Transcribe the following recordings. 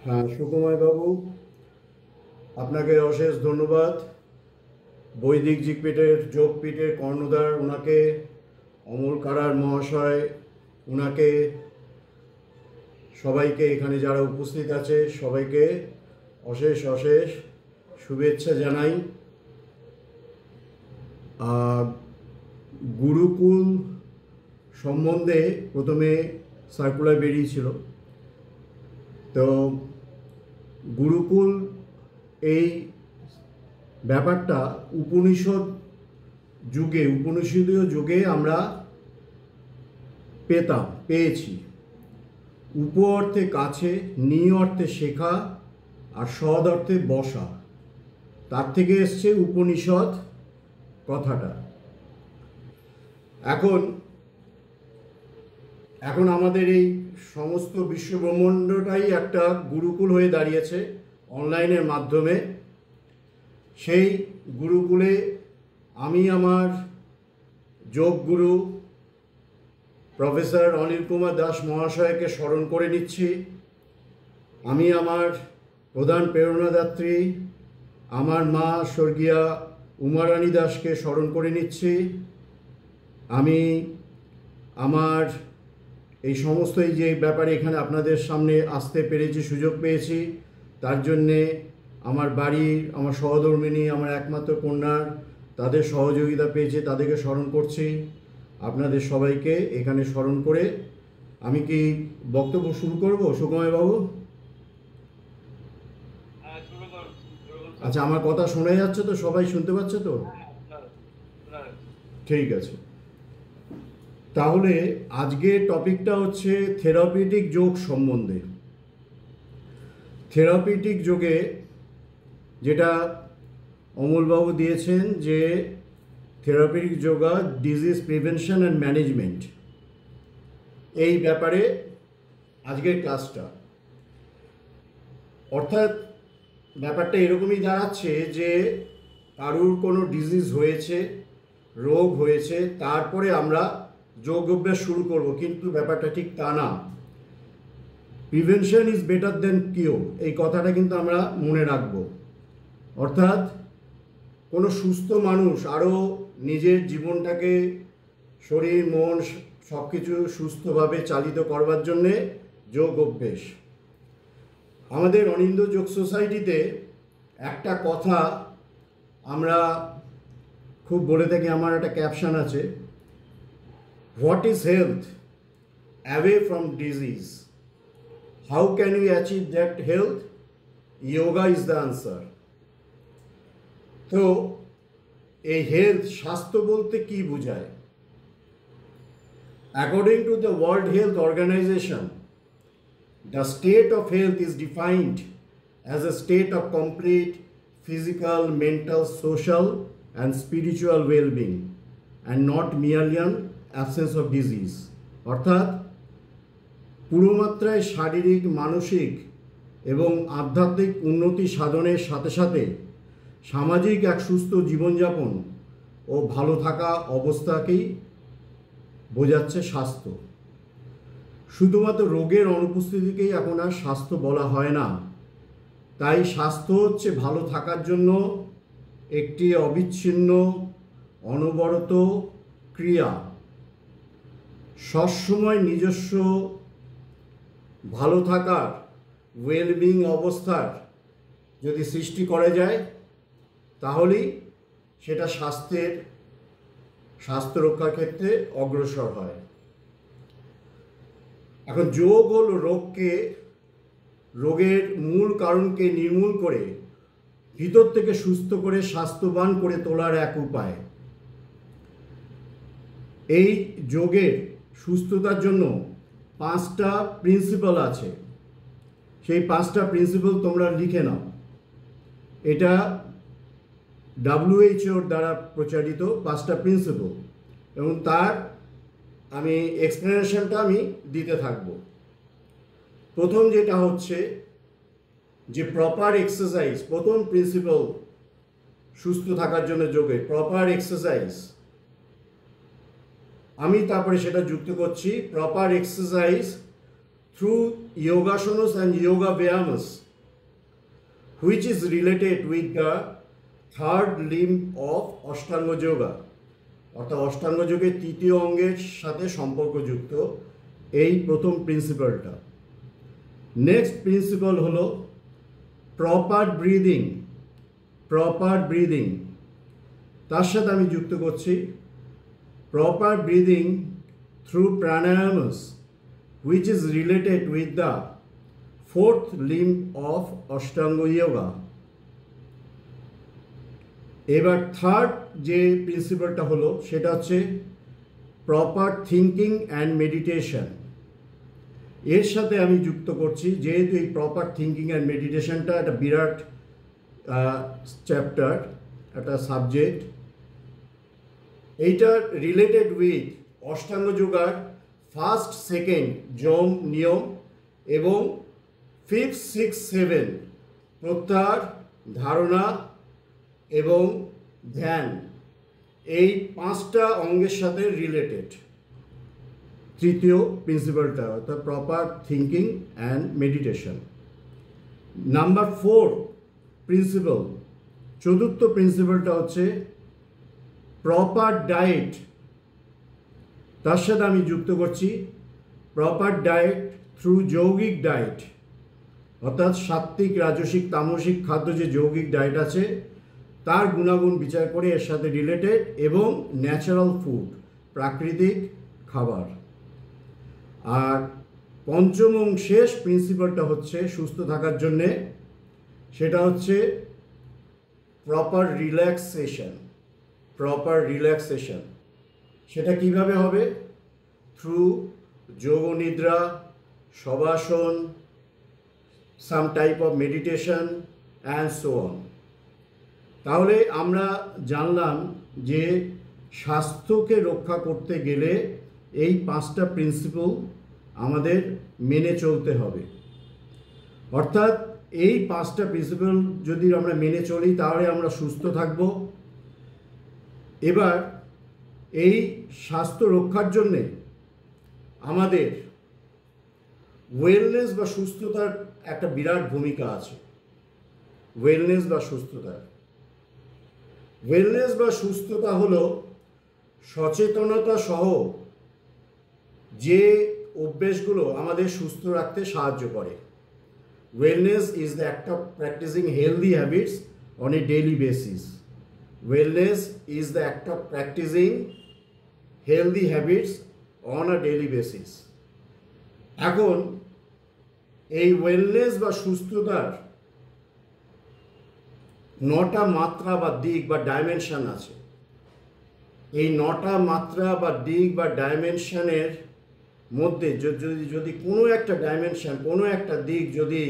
হ্যাঁ, সুকুমার বাবু, আপনাকে অশেষ ধন্যবাদ। বৈদিক যোগপীঠের যোগপীঠের কর্ণধার ওনাকে, অমল কারার মহাশয় ওনাকে, সবাইকে এখানে যারা উপস্থিত আছে সবাইকে অশেষ অশেষ শুভেচ্ছা জানাই। গুরুকুল সম্বন্ধে প্রথমে সার্কুলার বেরিয়েছিল, তো গুরুকুল এই ব্যাপারটা উপনিষদীয় যুগে আমরা পেয়েছি। উপ অর্থে কাছে, নি অর্থে শেখা, আর সদ অর্থে বসা, তার থেকে এসছে উপনিষদ কথাটা। এখন আমাদের এই সমস্ত বিশ্বব্রহ্মাণ্ডটাই একটা গুরুকুল হয়ে দাঁড়িয়েছে অনলাইনের মাধ্যমে। সেই গুরুকুলে আমি আমার যোগগুরু প্রফেসর অনিল কুমার দাস মহাশয়কে স্মরণ করে নিচ্ছি। আমি আমার প্রধান প্রেরণাদাত্রী আমার মা স্বর্গীয়া উমারানী দাসকে স্মরণ করে নিচ্ছি। আমি আমার এই সমস্ত যে ব্যাপারে এখানে আপনাদের সামনে আসতে পেরেছি, সুযোগ পেয়েছি, তার জন্যে আমার বাড়ির, আমার সহধর্মিণী, আমার একমাত্র কন্যার তাদের সহযোগিতা পেয়েছে, তাদেরকে স্মরণ করছি। আপনাদের সবাইকে এখানে স্মরণ করে আমি কি বক্তব্য শুরু করব সুকুমার বাবু? আচ্ছা, আমার কথা শোনা যাচ্ছে তো? সবাই শুনতে পাচ্ছে তো? ঠিক আছে। তাহলে আজকে টপিকটা হচ্ছে থেরাপিউটিক যোগ সম্বন্ধে। থেরাপিউটিক যোগে যেটা অমলবাবু দিয়েছেন যে therapeutic yoga disease prevention and management, এই ব্যাপারে আজকের ক্লাসটা। অর্থাৎ ব্যাপারটা এরকমই দাঁড়াচ্ছে যে কারুর কোনো ডিজিজ হয়েছে, রোগ হয়েছে, তারপরে আমরা যোগ অভ্যাস শুরু করব, কিন্তু ব্যাপারটা ঠিক তা না। Prevention is better then cure, এই কথাটা কিন্তু আমরা মনে রাখব। অর্থাৎ কোনো সুস্থ মানুষ আরও নিজের জীবনটাকে, শরীর মন সব কিছু সুস্থভাবে চালিত করবার জন্যে যোগ অভ্যেস। আমাদের অনিন্দ্য যোগ সোসাইটিতে একটা কথা আমরা খুব বলে থাকি, আমার একটা ক্যাপশন আছে, what is health away from disease, how can you achieve that health, yoga is the answer. তো এই হেলথ, স্বাস্থ্য বলতে কি বোঝায়? According to the world health organization, the state of health is defined as a state of complete physical, mental, social and spiritual well-being and not merely an absence of disease. অর্থাৎ পুরোমাত্রায় শারীরিক, মানসিক এবং আধ্যাত্মিক উন্নতি সাধনের সাথে সাথে সামাজিক এক সুস্থ জীবনযাপন ও ভালো থাকা অবস্থাকেই বোঝাচ্ছে স্বাস্থ্য। শুধুমাত্র রোগের অনুপস্থিতিকেই এখন আর স্বাস্থ্য বলা হয় না। তাই স্বাস্থ্য হচ্ছে ভালো থাকার জন্য একটি অবিচ্ছিন্ন, অনবরত ক্রিয়া। সবসময় নিজস্ব ভালো থাকার, ওয়েলবিং অবস্থার যদি সৃষ্টি করা যায়, তাহলেই সেটা স্বাস্থ্য রক্ষার ক্ষেত্রে অগ্রসর হয়। এখন যোগ হল রোগের মূল কারণকে নির্মূল করে ভিতর থেকে সুস্থ করে স্বাস্থ্যবান করে তোলার এক উপায়। এই যোগের সুস্থতার জন্য 5টা প্রিন্সিপাল আছে। সেই 5টা প্রিন্সিপাল তোমরা লিখে নাও। এটা WHO দ্বারা প্রচারিত 5টা প্রিন্সিপাল, এবং তার আমি এক্সপ্লেনেশনটা আমি দিতে থাকব। প্রথম যেটা হচ্ছে যে প্রপার এক্সারসাইজ, প্রথম প্রিন্সিপাল সুস্থ থাকার জন্য যোগে প্রপার এক্সারসাইজ। আমি তারপরে সেটা যুক্ত করছি, proper exercise through yogasanas and yoga vyamas, which is related with the third limb of Ashtanga Yoga, অর্থাৎ অষ্টাঙ্গ যোগের তৃতীয় অঙ্গের সাথে সম্পর্কযুক্ত এই প্রথম প্রিন্সিপালটা। নেক্সট প্রিন্সিপাল হলো প্রপার ব্রিদিং। প্রপার ব্রিদিং তার সাথে আমি যুক্ত করছি proper breathing through pranayamas, which is related with the fourth limb of Ashtanga Yoga. এবার থার্ড যে প্রিন্সিপালটা হলো সেটা হচ্ছে প্রপার থিঙ্কিং অ্যান্ড মেডিটেশন। এর সাথে আমি যুক্ত করছি, যেহেতু এই প্রপার থিঙ্কিং অ্যান্ড মেডিটেশনটা একটা বিরাট চ্যাপ্টার, একটা সাবজেক্ট, এইটা রিলেটেড উইথ অষ্টাঙ্গ যোগার ফার্স্ট সেকেন্ড যম নিয়ম এবং 5, 6, 7 প্রত্যাহার, ধারণা এবং ধ্যান, এই 5টা অঙ্গের সাথে রিলেটেড তৃতীয় প্রিন্সিপালটা, অর্থাৎ proper thinking and meditation. Number 4 principal, চতুর্থ প্রিন্সিপালটা হচ্ছে প্রপার ডায়েট। তার সাথে আমি যুক্ত করছি প্রপার ডায়েট থ্রু যৌগিক ডায়েট, অর্থাৎ সাত্ত্বিক, রাজসিক, তামসিক খাদ্য যে যৌগিক ডায়েট আছে তার গুণাগুণ বিচার করে এর সাথে রিলেটেড, এবং ন্যাচারাল ফুড, প্রাকৃতিক খাবার। আর পঞ্চম এবং শেষ প্রিন্সিপালটা হচ্ছে সুস্থ থাকার জন্যে, সেটা হচ্ছে প্রপার রিল্যাক্সেশন। প্রপার রিল্যাক্সেশন সেটা কিভাবে হবে? Through yoga nidra, shavasana, some type of meditation and so on. তাহলে আমরা জানলাম যে স্বাস্থ্যকে রক্ষা করতে গেলে এই 5টা প্রিন্সিপাল আমাদের মেনে চলতে হবে। অর্থাৎ এই 5টা প্রিন্সিপাল যদি আমরা মেনে চলি তাহলে আমরা সুস্থ থাকব। এবার এই স্বাস্থ্য রক্ষার জন্যে আমাদের ওয়েলনেস বা সুস্থতার একটা বিরাট ভূমিকা আছে। ওয়েলনেস বা সুস্থতার, ওয়েলনেস বা সুস্থতা হলো সচেতনতা সহ যে অভ্যেসগুলো আমাদের সুস্থ রাখতে সাহায্য করে। Wellness is the act of practising healthy habits on a daily basis. Wellness is the act of practising healthy habits on a daily basis. এখন এই ওয়েলনেস বা সুস্থতার 9টা মাত্রা বা দিক বা ডাইমেনশন আছে। এই 9টা মাত্রা বা দিক বা ডাইমেনশনের মধ্যে যদি কোনো একটা ডাইমেনশন, কোনো একটা দিক যদি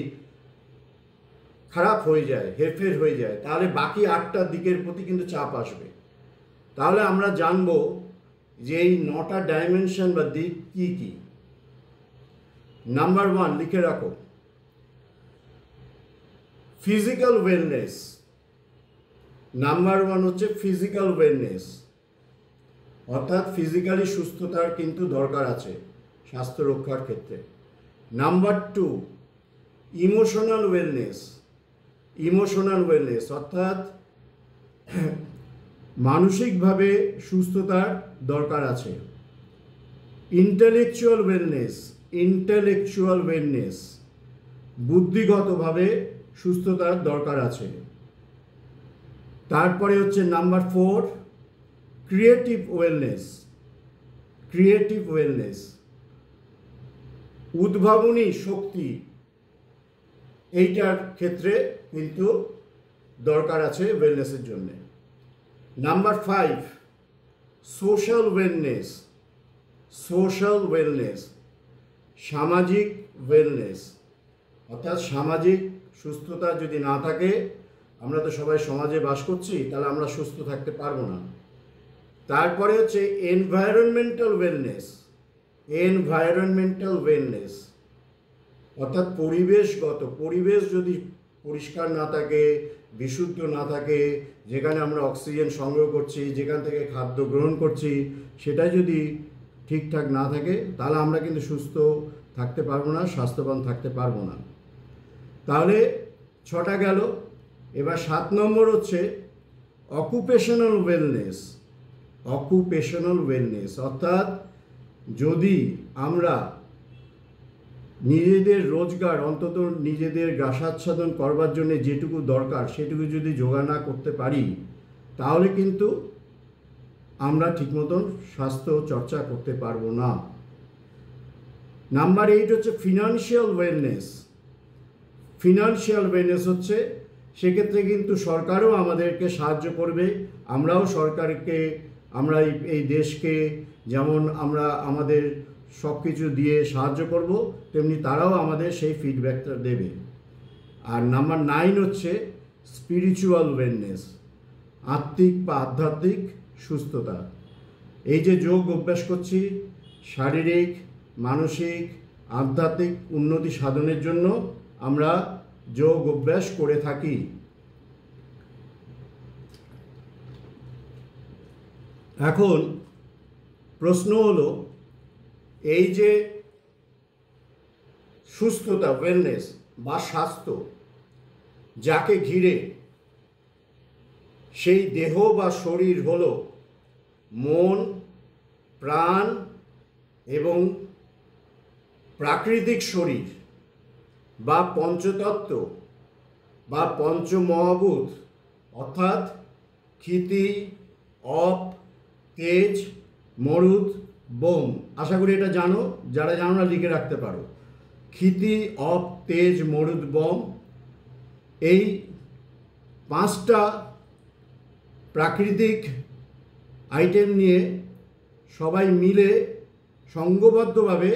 খারাপ হয়ে যায়, হেরফের হয়ে যায়, তাহলে বাকি 8টা দিকের প্রতি কিন্তু চাপ আসবে। তাহলে আমরা জানব যে এই 9টা ডাইমেনশন বা দিক কী কী। নাম্বার 1 লিখে রাখো, ফিজিক্যাল ওয়েলনেস। নাম্বার 1 হচ্ছে ফিজিক্যাল ওয়েলনেস, অর্থাৎ ফিজিক্যালি সুস্থতার কিন্তু দরকার আছে স্বাস্থ্য রক্ষার ক্ষেত্রে। Number 2 emotional wellness. Emotional wellness অর্থাৎ মানসিকভাবে সুস্থতার দরকার আছে। Intellectual wellness. ইন্টেলেকচুয়াল ওয়েলনেস, বুদ্ধিগতভাবে সুস্থতার দরকার আছে। তারপরে হচ্ছে number 4 creative wellness. Creative wellness, উদ্ভাবনী শক্তি, এইটার ক্ষেত্রে কিন্তু দরকার আছে ওয়েলনেসের জন্য। Number 5 social wellness. Social wellness, সামাজিক ওয়েলনেস, অর্থাৎ সামাজিক সুস্থতা যদি না থাকে, আমরা তো সবাই সমাজে বাস করছি, তাহলে আমরা সুস্থ থাকতে পারবো না। তারপরে হচ্ছে এনভায়রনমেন্টাল ওয়েলনেস। এনভায়রনমেন্টাল ওয়েলনেস অর্থাৎ পরিবেশগত, পরিবেশ যদি পরিষ্কার না থাকে, বিশুদ্ধ না থাকে, যেখানে আমরা অক্সিজেন সংগ্রহ করছি, যেখান থেকে খাদ্য গ্রহণ করছি, সেটা যদি ঠিকঠাক না থাকে তাহলে আমরা কিন্তু সুস্থ থাকতে পারবো না, স্বাস্থ্যবান থাকতে পারবো না। তাহলে 6টা গেল। এবার 7 নম্বর হচ্ছে অকুপেশনাল ওয়েলনেস। অকুপেশনাল ওয়েলনেস অর্থাৎ যদি আমরা নিজেদের রোজগার, অন্তত নিজেদের গ্রাসাচ্ছাদন করবার জন্য যেটুকু দরকার সেটুকু যদি জোগাড় না করতে পারি, তাহলে কিন্তু আমরা ঠিক মতন স্বাস্থ্য চর্চা করতে পারবো না। নাম্বার 8 হচ্ছে ফিনান্সিয়াল ওয়েলনেস। ফিনান্সিয়াল ওয়েলনেস হচ্ছে সেক্ষেত্রে কিন্তু সরকারও আমাদেরকে সাহায্য করবে, আমরাও সরকারকে, আমরা এই দেশকে যেমন আমরা আমাদের সব কিছু দিয়ে সাহায্য করব, তেমনি তারাও আমাদের সেই ফিডব্যাকটা দেবে। আর নাম্বার 9 হচ্ছে স্পিরিচুয়াল ওয়েলনেস, আত্মিক বা আধ্যাত্মিক সুস্থতা। এই যে যোগ অভ্যাস করছি, শারীরিক, মানসিক, আধ্যাত্মিক উন্নতি সাধনের জন্য আমরা যোগ অভ্যাস করে থাকি। এখন প্রশ্ন হলো, এই যে সুস্থতা, ওয়েলনেস বা স্বাস্থ্য যাকে ঘিরে, সেই দেহ বা শরীর হলো মন, প্রাণ এবং প্রাকৃতিক শরীর বা পঞ্চতত্ত্ব বা পঞ্চমহাভূত, অর্থাৎ ক্ষিতি, অপ, তেজ, মরুত, বোম। আশা করি এটা জানো, যারা জানো না লিখে রাখতে পারো। ক্ষিতি, অপ, তেজ, মরুত, বোম, এই 5টা প্রাকৃতিক আইটেম নিয়ে সবাই মিলে সংঘবদ্ধভাবে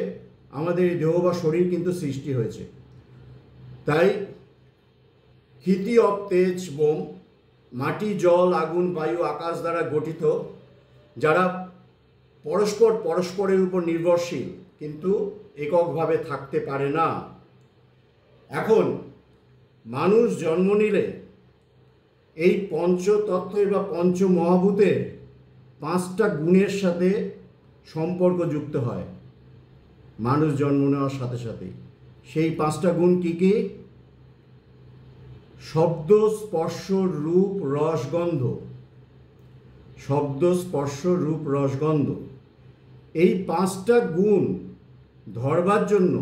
আমাদের এই দেহ বা শরীর কিন্তু সৃষ্টি হয়েছে। তাই ক্ষিতি, অপ, তেজ, বোম মাটি, জল, আগুন, বায়ু, আকাশ দ্বারা গঠিত, যারা পরস্পরের উপর নির্ভরশীল কিন্তু এককভাবে থাকতে পারে না। এখন মানুষ জন্ম নিলে এই পঞ্চতত্ত্বের বা পঞ্চমহাভূতের 5টা গুণের সাথে সম্পর্ক যুক্ত হয় মানুষ জন্ম নেওয়ার সাথে সাথে। সেই 5টা গুণ কী কী? শব্দ, স্পর্শ, রূপ, রস, গন্ধ। শব্দ, স্পর্শ, রূপ, রস, গন্ধ, এই 5টা গুণ ধরবার জন্য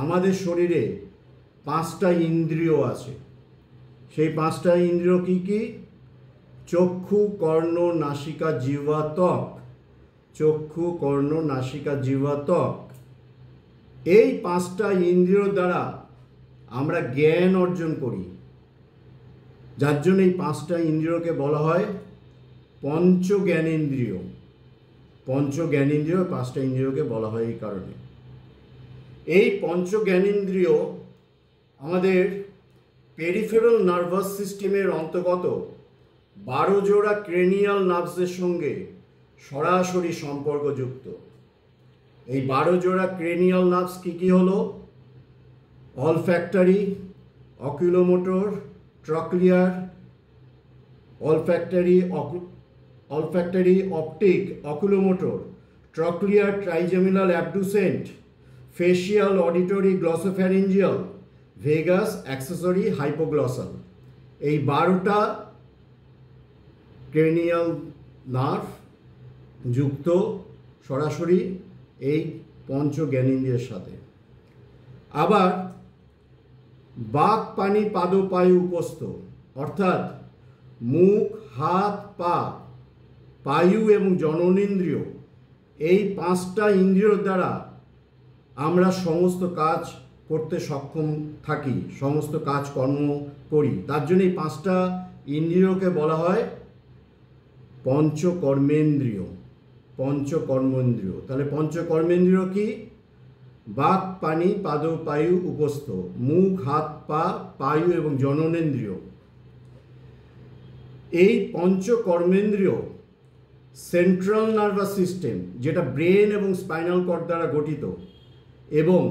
আমাদের শরীরে 5টা ইন্দ্রিয় আছে। সেই 5টা ইন্দ্রিয় কী কী? চক্ষু, কর্ণ, নাসিকা, জিহ্বা, ত্বক। চক্ষু, কর্ণ, নাসিকা, জিহ্বা, ত্বক। এই 5টা ইন্দ্রিয় দ্বারা আমরা জ্ঞান অর্জন করি, যার জন্য এই 5টা ইন্দ্রিয়কে বলা হয় পঞ্চ জ্ঞানেন্দ্রিয়। পঞ্চ জ্ঞানেন্দ্রিয়, 5টা ইন্দ্রিয়কে বলা হয় এই কারণে। এই পঞ্চ জ্ঞানেন্দ্রিয় আমাদের পেরিফেরাল নার্ভাস সিস্টেমের অন্তর্গত 12 জোড়া ক্রেনিয়াল নার্ভসের সঙ্গে সরাসরি সম্পর্কযুক্ত। এই 12 জোড়া ক্রেনিয়াল নার্ভস কী কী হলো? Olfactory, oculomotor, trochlear, olfactory, optic, oculomotor, trochlear, trigeminal, abducent, facial, auditory, glossopharyngeal, vagus, accessory, hypoglossal। এই 12টা ক্রেনিয়াল নার্ভ যুক্ত সরাসরি এই পঞ্চ জ্ঞানেন্দ্রিয়ের সাথে। আবার বাক, পানি, পাদ, পায়ু, উপস্থ, অর্থাৎ মুখ, হাত, পা, পায়ু এবং জননেন্দ্রিয়, এই 5টা ইন্দ্রিয়র দ্বারা আমরা সমস্ত কাজ করতে সক্ষম থাকি, সমস্ত কাজকর্ম করি। তার জন্য এই 5টা ইন্দ্রিয়কে বলা হয় পঞ্চকর্মেন্দ্রিয়। পঞ্চকর্মেন্দ্রিয়, তাহলে পঞ্চকর্মেন্দ্রিয় কি? বাক, পানি, পাদ, পায়ু, উপস্থ, মুখ, হাত, পা, পায়ু এবং জননেন্দ্রিয়। এই পঞ্চকর্মেন্দ্রিয় সেন্ট্রাল নার্ভাস সিস্টেম, যেটা ব্রেন এবং স্পাইনাল কর্ড দ্বারা গঠিত, এবং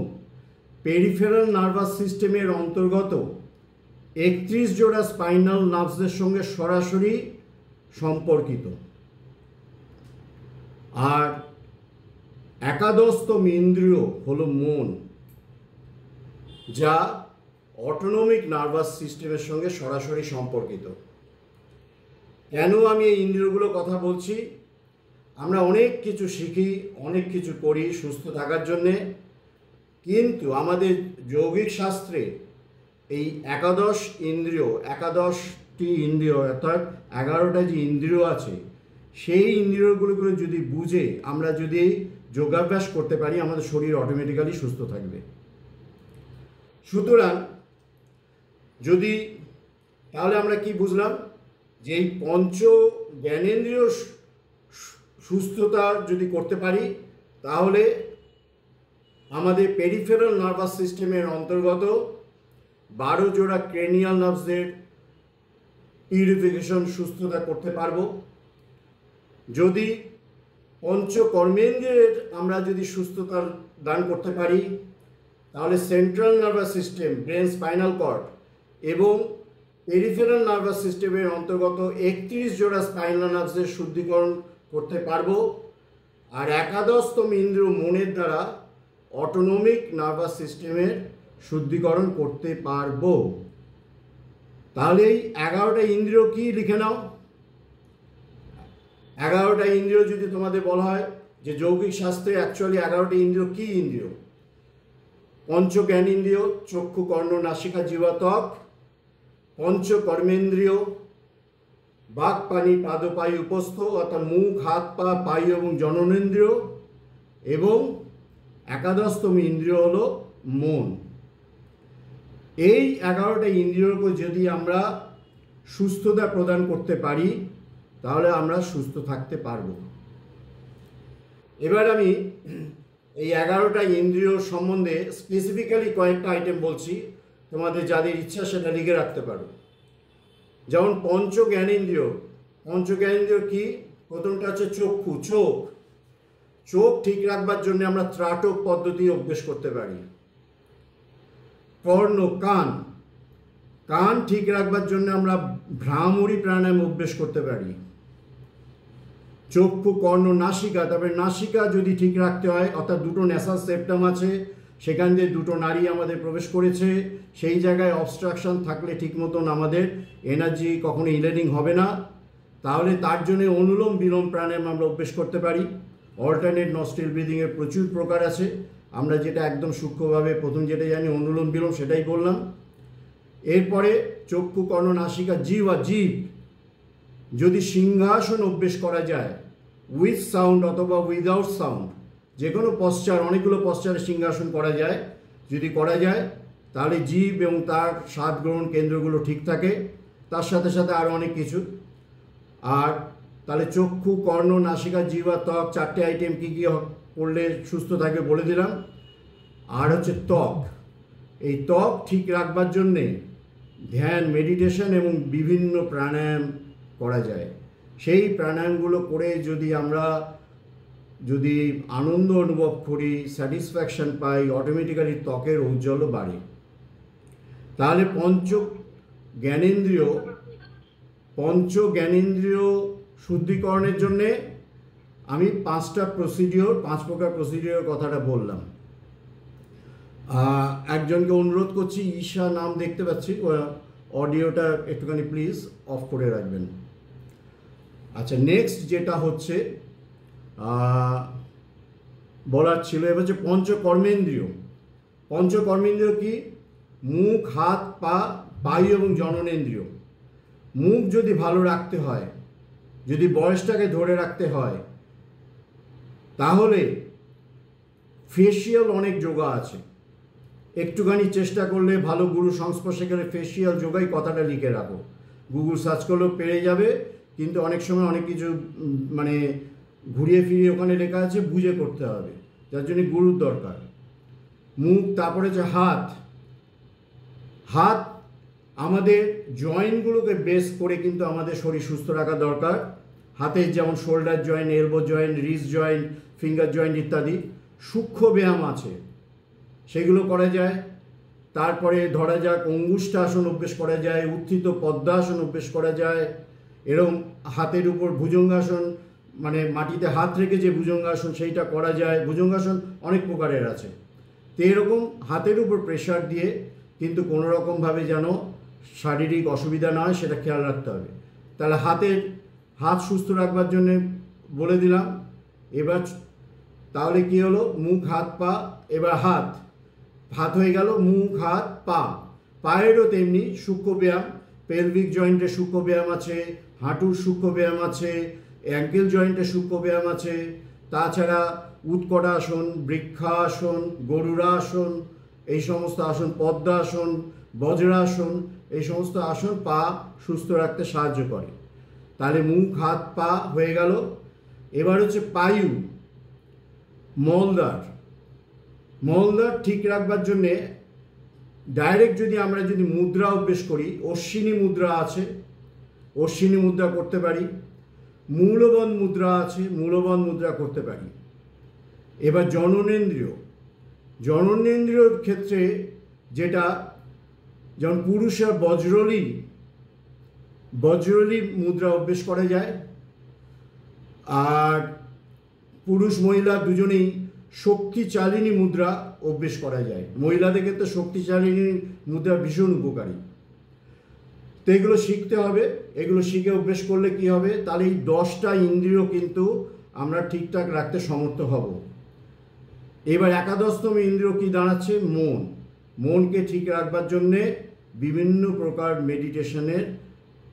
পেরিফেরাল নার্ভাস সিস্টেমের অন্তর্গত 31 জোড়া স্পাইনাল নার্ভসের সঙ্গে সরাসরি সম্পর্কিত। আর একাদশতম ইন্দ্রিয় হলো মন। যা অটোনমিক নার্ভাস সিস্টেমের সঙ্গে সরাসরি সম্পর্কিত। কেন আমি এই ইন্দ্রিয়গুলো কথা বলছি? আমরা অনেক কিছু শিখি, অনেক কিছু করি সুস্থ থাকার জন্যে, কিন্তু আমাদের যৌগিক শাস্ত্রে এই একাদশটি ইন্দ্রিয় অর্থাৎ 11টা যে ইন্দ্রিয় আছে, সেই ইন্দ্রিয়গুলোকে যদি বুঝে আমরা যদি যোগাভ্যাস করতে পারি, আমাদের শরীর অটোমেটিক্যালি সুস্থ থাকবে। সুতরাং তাহলে আমরা কি বুঝলাম? যে এই পঞ্চ জ্ঞানেন্দ্রিয় সুস্থতা যদি করতে পারি, তাহলে আমাদের পেরিফেরাল নার্ভাস সিস্টেমের অন্তর্গত 12 জোড়া ক্রেনিয়াল নার্ভসের পিউরিফিকেশন সুস্থতা করতে পারবো। যদি পঞ্চ কর্মেন্দ্রিয়ের আমরা যদি সুস্থতা দান করতে পারি, তাহলে central nervous system, brain, spinal cord এবং পেরিফেরাল নার্ভাস সিস্টেমের অন্তর্গত 31 জোড়া স্পাইনাল নার্ভসের শুদ্ধিকরণ করতে পারবো। আর একাদশতম ইন্দ্রিয় মনের দ্বারা অটোনমিক নার্ভাস সিস্টেমের শুদ্ধিকরণ করতে পারবো। তাহলে এই 11টা ইন্দ্রিয় কি লিখে নাও। 11টা ইন্দ্রিয় যদি তোমাদের বলা হয় যে যৌগিক শাস্ত্রে অ্যাকচুয়ালি 11টা ইন্দ্রিয় কি ইন্দ্রিয়? পঞ্চ জ্ঞানেন্দ্রিয়, চক্ষু, কর্ণ, নাসিকা, জিহ্বা, ত্বক। পঞ্চ কর্মেন্দ্রিয়, বাক, পানি, পাদ, পায়ু, উপস্থ অর্থাৎ মুখ, হাত, পা, পায়ু এবং জননেন্দ্রিয়। এবং একাদশতম ইন্দ্রিয় হলো মন। এই 11টা ইন্দ্রিয়কে যদি আমরা সুস্থতা প্রদান করতে পারি, তাহলে আমরা সুস্থ থাকতে পারব। এবার আমি এই 11টা ইন্দ্রিয় সম্বন্ধে স্পেসিফিক্যালি কয়েকটা আইটেম বলছি, তোমাদের যাদের ইচ্ছা সেটা লিখে রাখতে পারো। যেমন পঞ্চ জ্ঞানেন্দ্রিয় কি? প্রথমটা হচ্ছে চক্ষু, চোখ ঠিক রাখবার জন্য আমরা ত্রাটক পদ্ধতি অভ্যেস করতে পারি। কর্ণ, কান ঠিক রাখবার জন্য আমরা ভ্রামরী প্রাণায়াম অভ্যেস করতে পারি। চক্ষু, কর্ণ, নাসিকা, তারপরে নাসিকা যদি ঠিক রাখতে হয়, অর্থাৎ দুটো ন্যাসাল সেপ্টাম আছে, সেখান দিয়ে দুটো নাড়ি আমাদের প্রবেশ করেছে, সেই জায়গায় অবস্ট্রাকশন থাকলে ঠিক মতন আমাদের এনার্জি কখনো ইনহেলিং হবে না। তাহলে তার জন্য অনুলোম বিলোম প্রাণায়াম আমরা অভ্যেস করতে পারি। অল্টারনেট নস্ট্রিল ব্রিদিংয়ের প্রচুর প্রকার আছে, আমরা যেটা একদম সূক্ষ্মভাবে প্রথম যেটা জানি অনুলোম বিলোম সেটাই বললাম। এরপরে চক্ষু, কর্ণ, নাসিকা, জীব যদি সিংহাসন অভ্যেস করা যায় উইথ সাউন্ড অথবা উইদাউট সাউন্ড, যে কোনো পশ্চার, অনেকগুলো পশ্চারে সিংহাসন করা যায়, যদি করা যায় তাহলে জীব এবং তার স্বাদ গ্রহণ কেন্দ্রগুলো ঠিক থাকে। তার সাথে সাথে আরও অনেক কিছু। আর তাহলে চক্ষু, কর্ণ, নাসিকা, জিহ্বা, ত্বক, 4টে আইটেম কী কী করলে সুস্থ থাকে বলে দিলাম। আর হচ্ছে ত্বক, এই ত্বক ঠিক রাখবার জন্যে ধ্যান, মেডিটেশন এবং বিভিন্ন প্রাণায়াম করা যায়। সেই প্রাণায়ামগুলো করে আমরা যদি আনন্দ অনুভব করি, স্যাটিসফ্যাকশন পাই, অটোমেটিক্যালি ত্বকের ঔজ্জ্বল্য বাড়ে। তাহলে পঞ্চ জ্ঞানেন্দ্রিয় শুদ্ধিকরণের জন্যে আমি 5 প্রকার প্রসিডিওর কথাটা বললাম। একজনকে অনুরোধ করছি, ঈশা নাম দেখতে পাচ্ছি, অডিওটা একটুখানি প্লিজ অফ করে রাখবেন। আচ্ছা, নেক্সট যেটা হচ্ছে বলার ছিল, এবার হচ্ছে পঞ্চকর্মেন্দ্রিয় কি? মুখ, হাত, পা, বায়ু এবং জননেন্দ্রিয়। মুখ যদি ভালো রাখতে হয়, যদি বয়সটাকে ধরে রাখতে হয়, তাহলে ফেসিয়াল অনেক যোগা আছে। একটুখানি চেষ্টা করলে, ভালো গুরু সংস্পর্শে গেলে ফেসিয়াল যোগাই কথাটা লিখে রাখো, গুগল সার্চ করলেও পেয়ে যাবে। কিন্তু অনেক সময় অনেক কিছু মানে ঘুরিয়ে ফিরিয়ে ওখানে লেখা আছে, বুঝে করতে হবে, যার জন্য গুরুর দরকার। মুখ, তারপরে যে হাত আমাদের জয়েন্টগুলোকে বেস করে কিন্তু আমাদের শরীর সুস্থ রাখা দরকার। হাতের যেমন shoulder joint, elbow joint, wrist joint, finger joint ইত্যাদি সূক্ষ্ম ব্যায়াম আছে, সেগুলো করা যায়। তারপরে ধরা যাক অঙ্গুষ্ঠাসন অভ্যেস করা যায়, উত্থিত পদ্মাসন অভ্যেস করা যায়। এরকম হাতের উপর ভুজঙ্গাসন, মানে মাটিতে হাত রেখে যে ভুজঙ্গাসন, সেইটা করা যায়। ভুজঙ্গাসন অনেক প্রকারের আছে। তো এরকম হাতের উপর প্রেশার দিয়ে কিন্তু কোনো রকমভাবে যেন শারীরিক অসুবিধা না হয় সেটা খেয়াল রাখতে হবে। তাহলে হাত সুস্থ রাখবার জন্য বলে দিলাম। এবার তাহলে কি হলো, মুখ হাত পা, এবার হাত হয়ে গেল, মুখ হাত পা। পায়েরও তেমনি সূক্ষ্ম ব্যায়াম, পেলভিক জয়েন্টে সূক্ষ্ম ব্যায়াম আছে, হাঁটুর সূক্ষ্ম ব্যায়াম আছে, অ্যাঙ্কেল জয়েন্টে সূক্ষ্ম ব্যায়াম আছে। তাছাড়া উৎকটাসন, বৃক্ষাসন, গরুরাসন, এই সমস্ত আসন, পদ্মাসন, বজ্রাসন, এই সমস্ত আসন পা সুস্থ রাখতে সাহায্য করে। তাহলে মুখ হাত পা হয়ে গেল। এবার হচ্ছে পায়ু, মলদ্বার ঠিক রাখবার জন্যে ডাইরেক্ট আমরা যদি মুদ্রা অভ্যেস করি, অশ্বিনী মুদ্রা আছে, অশ্বিনী মুদ্রা করতে পারি। মূলবন্ধ মুদ্রা আছে, মূলবন্ধ মুদ্রা করতে পারি। এবার জননেন্দ্রিয়র ক্ষেত্রে যেটা, যেমন পুরুষের বজ্রলি মুদ্রা অভ্যেস করা যায়। আর পুরুষ মহিলা দুজনেই শক্তিচালিনী মুদ্রা অভ্যেস করা যায়। মহিলাদের ক্ষেত্রে শক্তিচালিনী মুদ্রা ভীষণ উপকারী। তো এগুলো শিখতে হবে। এগুলো শিখে অভ্যেস করলে কি হবে, তাহলে এই 10টা ইন্দ্রিয় কিন্তু আমরা ঠিকঠাক রাখতে সমর্থ হব। এবার একাদশতম ইন্দ্রিয় কি দাঁড়াচ্ছে, মনকে ঠিক রাখবার জন্যে বিভিন্ন প্রকার মেডিটেশনের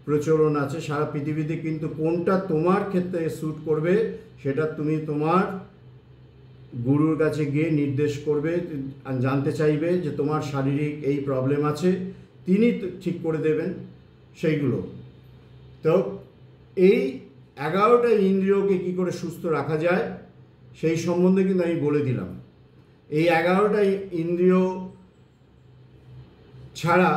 প্রচলন আছে সারা পৃথিবীতে, কিন্তু কোনটা তোমার ক্ষেত্রে স্যুট করবে সেটা তুমি তোমার গুরুর কাছে গিয়ে নির্দেশ করবে, জানতে চাইবে যে তোমার শারীরিক এই প্রবলেম আছে, তিনি ঠিক করে দেবেন সেইগুলো। তো এই 11টা ইন্দ্রিয়কে কি করে সুস্থ রাখা যায় সেই সম্বন্ধে কিন্তু আমি বলে দিলাম। এই 11টা ইন্দ্রিয় ছাড়া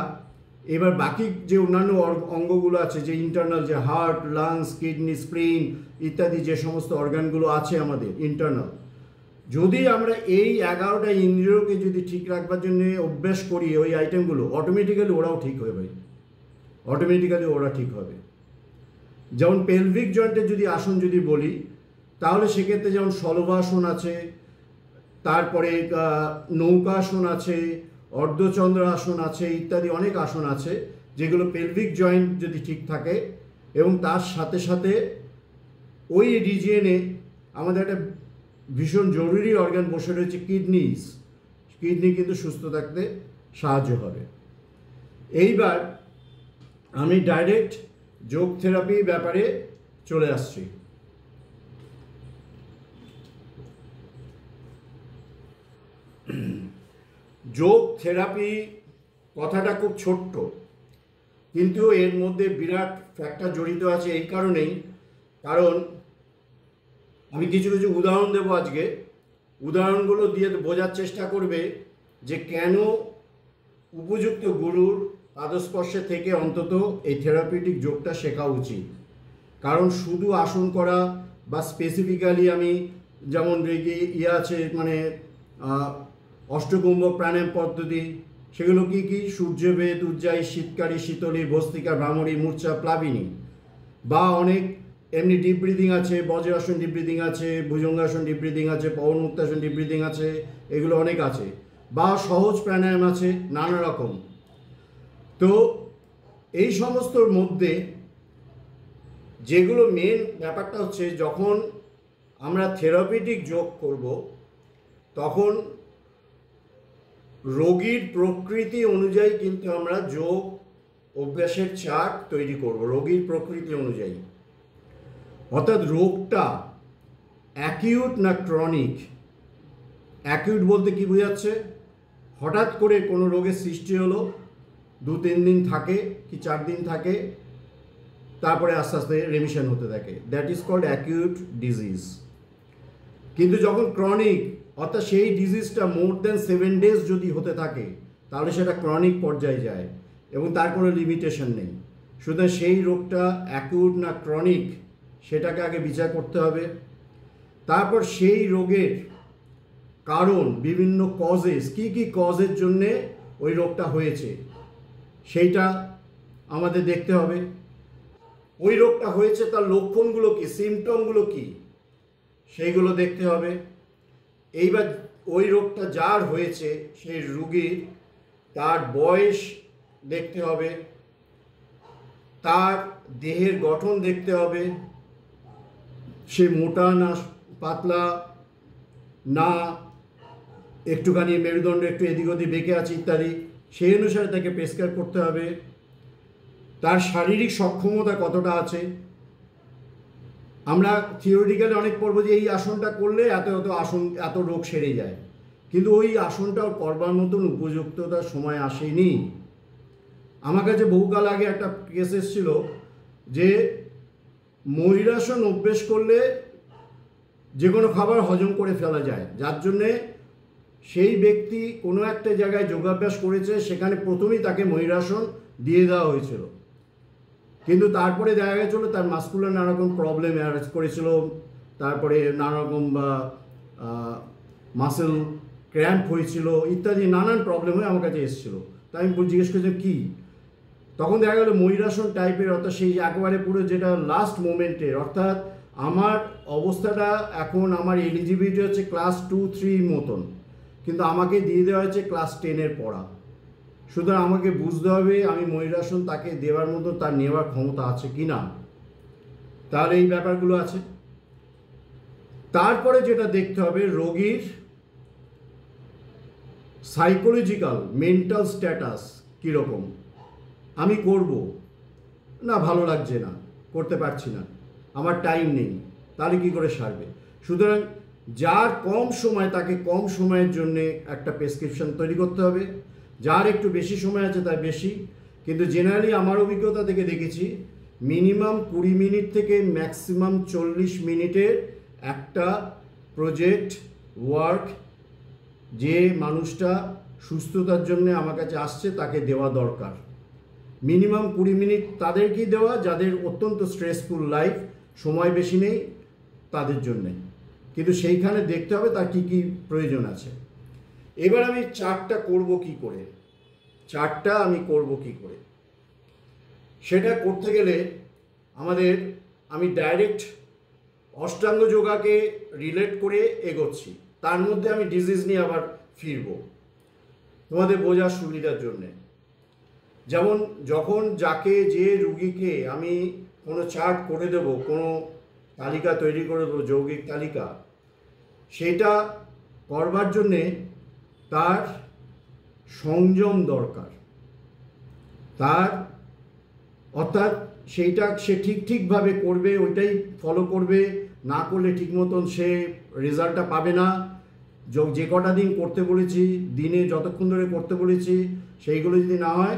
এবার বাকি যে অন্যান্য অঙ্গগুলো আছে, যে ইন্টারনাল, যে হার্ট, লাংস, কিডনি, স্প্লিন ইত্যাদি যে সমস্ত অর্গানগুলো আছে আমাদের ইন্টারনাল, যদি আমরা এই 11টা ইন্দ্রিয়কে যদি ঠিক রাখবার জন্য অভ্যাস করি ওই আইটেমগুলো, অটোমেটিক্যালি ওরাও ঠিক হবে, ওরা ঠিক হবে। যেমন পেলভিক জয়েন্টের যদি আসন যদি বলি, তাহলে সেক্ষেত্রে যেমন শলভাসন আছে, তারপরে নৌকাসন আছে, অর্ধচন্দ্র আসন আছে, ইত্যাদি অনেক আসন আছে যেগুলো পেলভিক জয়েন্ট যদি ঠিক থাকে। এবং তার সাথে সাথে ওই রিজিয়নে আমাদের একটা ভীষণ জরুরি অর্গান বসে রয়েছে, কিডনি কিন্তু সুস্থ থাকতে সাহায্য হবে। এইবার আমি ডাইরেক্ট যোগ থেরাপি ব্যাপারে চলে আসছি। যোগ থেরাপি কথাটা খুব ছোট্ট, কিন্তু এর মধ্যে বিরাট ফ্যাক্টর জড়িত আছে। এই কারণেই, কারণ আমি কিছু কিছু উদাহরণ দেবো আজকে। উদাহরণগুলো দিয়ে বোঝার চেষ্টা করবে যে কেন উপযুক্ত গুরুর পাদস্পর্শে থেকে অন্তত এই থেরাপিউটিক যোগটা শেখা উচিত। কারণ শুধু আসন করা বা স্পেসিফিক্যালি আমি যেমন আছে মানে অষ্টকুম্ভ প্রাণায়াম পদ্ধতি, সেগুলো কি কি, সূর্যবেদ, উজ্জায়ী, শীতকারী, শীতলী, ভস্ত্রিকা, ভ্রামরী, মূর্ছা, প্লাবিনী, বা অনেক এমনি ডিপ ব্রিদিং আছে, বজ্রাসন ডিপ ব্রিদিং আছে, ভুজঙ্গাসন ডিপ ব্রিদিং আছে, পবনমুক্তাসন ডিপ ব্রিদিং আছে, এগুলো অনেক আছে, বা সহজ প্রাণায়াম আছে নানা রকম। তো এই সমস্তর মধ্যে যেগুলো মেন ব্যাপারটা হচ্ছে, যখন আমরা থেরাপিউটিক যোগ করব তখন রোগীর প্রকৃতি অনুযায়ী কিন্তু আমরা যোগ অভ্যাসের চার্ট তৈরি করব, রোগীর প্রকৃতি অনুযায়ী। অর্থাৎ রোগটা অ্যাকিউট না ক্রনিক। অ্যাকিউট বলতে কি বোঝাচ্ছে, হঠাৎ করে কোনো রোগের সৃষ্টি হলো, 2-3 দিন থাকে কি 4 দিন থাকে, তারপরে আস্তে আস্তে রেমিশন হতে থাকে, that is called acute disease. কিন্তু যখন ক্রনিক, অর্থাৎ সেই ডিজিজটা মোর দ্যান 7 ডেজ যদি হতে থাকে, তাহলে সেটা ক্রনিক পর্যায়ে যায় এবং তার কোনো লিমিটেশন নেই। সুতরাং সেই রোগটা অ্যাকিউট না ক্রনিক সেটাকে আগে বিচার করতে হবে। তারপর সেই রোগের কারণ, বিভিন্ন কজেস, কি কি কজের জন্যে ওই রোগটা হয়েছে সেইটা আমাদের দেখতে হবে। ওই রোগটা হয়েছে তার লক্ষণগুলো কি, সিমটমগুলো কি, সেইগুলো দেখতে হবে। এইবার ওই রোগটা যার হয়েছে সেই রুগীর তার বয়স দেখতে হবে, তার দেহের গঠন দেখতে হবে, সে মোটা না পাতলা, না একটুখানি মেরুদণ্ড একটু এদিক ওদিক বেঁকে আছে ইত্যাদি, সেই অনুসারে তাকে প্রেসক্রাইব করতে হবে। তার শারীরিক সক্ষমতা কতটা আছে। আমরা থিওরিটিক্যালি অনেক পড়বো যে এই আসনটা করলে এত রোগ সেরে যায়, কিন্তু ওই আসনটা করবার মতন উপযুক্ততার সময় আসেনি। আমার কাছে বহুকাল আগে একটা কেস এসেছিল যে ময়ূরাসন অভ্যেস করলে যে কোনো খাবার হজম করে ফেলা যায়, যার জন্যে সেই ব্যক্তি কোনো একটা জায়গায় যোগাভ্যাস করেছে, সেখানে প্রথমেই তাকে ময়ূরাসন দিয়ে দেওয়া হয়েছিল, কিন্তু তারপরে দেখা গেছিলো তার মাসকুলার নানা রকম প্রবলেম অ্যারেজ করেছিল, তারপরে নানা রকম মাসেল ক্র্যাম্প হয়েছিল ইত্যাদি নানান প্রবলেম হয়ে আমার কাছে এসেছিলো। তাই আমি জিজ্ঞেস করেছিলাম কী, তখন দেখা গেলো ময়ূরাসন টাইপের, অর্থাৎ সেই একেবারে পুরো যেটা লাস্ট মোমেন্টের, অর্থাৎ আমার অবস্থাটা এখন আমার এলিজিবিলিটি হচ্ছে ক্লাস 2-3 মতন, কিন্তু আমাকে দিয়ে দেওয়া হয়েছে ক্লাস 10-এর পড়া। সুতরাং আমাকে বুঝতে হবে আমি ময়ূরাসন তাকে দেওয়ার মতো তার নেওয়ার ক্ষমতা আছে কি না। তাহলে এই ব্যাপারগুলো আছে। তারপরে যেটা দেখতে হবে রোগীর সাইকোলজিক্যাল মেন্টাল স্ট্যাটাস কীরকম। আমি করব না, ভালো লাগছে না, করতে পারছি না, আমার টাইম নেই, তাহলে কী করে সারবে। সুতরাং যার কম সময় তাকে কম সময়ের জন্যে একটা প্রেসক্রিপশন তৈরি করতে হবে, যার একটু বেশি সময় আছে তার বেশি। কিন্তু জেনারেলি আমার অভিজ্ঞতা থেকে দেখেছি মিনিমাম 20 মিনিট থেকে ম্যাক্সিমাম 40 মিনিটের একটা প্রজেক্ট ওয়ার্ক যে মানুষটা সুস্থতার জন্য আমার কাছে আসছে তাকে দেওয়া দরকার। মিনিমাম 20 মিনিট তাদেরকেই দেওয়া যাদের অত্যন্ত স্ট্রেসফুল লাইফ, সময় বেশি নেই তাদের জন্যে, কিন্তু সেইখানে দেখতে হবে তার কী কী প্রয়োজন আছে। এবার আমি চার্টটা করব কি করে, সেটা করতে গেলে আমি ডাইরেক্ট অষ্টাঙ্গ যোগাকে রিলেট করে এগোচ্ছি, তার মধ্যে আমি ডিজিজ নিয়ে আবার ফিরব তোমাদের বোঝার সুবিধার জন্যে। যেমন যখন যে রুগীকে আমি কোনো চার্ট করে দেব, কোনো তালিকা তৈরি করে দেবো, যৌগিক তালিকা, সেটা করবার জন্যে তার সংযম দরকার, অর্থাৎ সেইটা সে ঠিকভাবে করবে, ওইটাই ফলো করবে, না করলে ঠিক মতন সে রেজাল্টটা পাবে না। যে কটা দিন করতে বলেছি, দিনে যতক্ষণ ধরে করতে বলেছি, সেইগুলো যদি না হয়,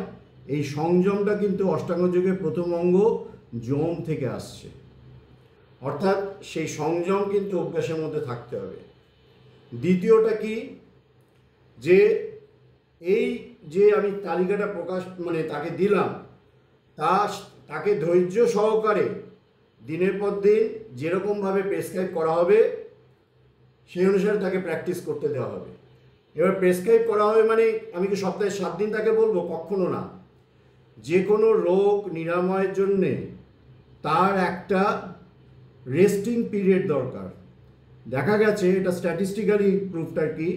এই সংযমটা কিন্তু অষ্টাঙ্গ যোগের প্রথম অঙ্গ যম থেকে আসছে, অর্থাৎ সেই সংযম কিন্তু অভ্যাসের মধ্যে থাকতে হবে। দ্বিতীয়টা কি, যে এই যে আমি তালিকাটা তাকে দিলাম, তাকে ধৈর্য সহকারে দিনের পর দিন যেরকমভাবে প্রেসক্রাইব করা হবে সেই অনুসারে তাকে প্র্যাকটিস করতে দেওয়া হবে। এবার প্রেসক্রাইব করা হবে মানে আমি কি সপ্তাহে 7 দিন তাকে বলবো? কখনো না। যে কোনো রোগ নিরাময়ের জন্যে তার একটা রেস্টিং পিরিয়ড দরকার। দেখা গেছে এটা স্ট্যাটিস্টিক্যালি প্রুফটা কি,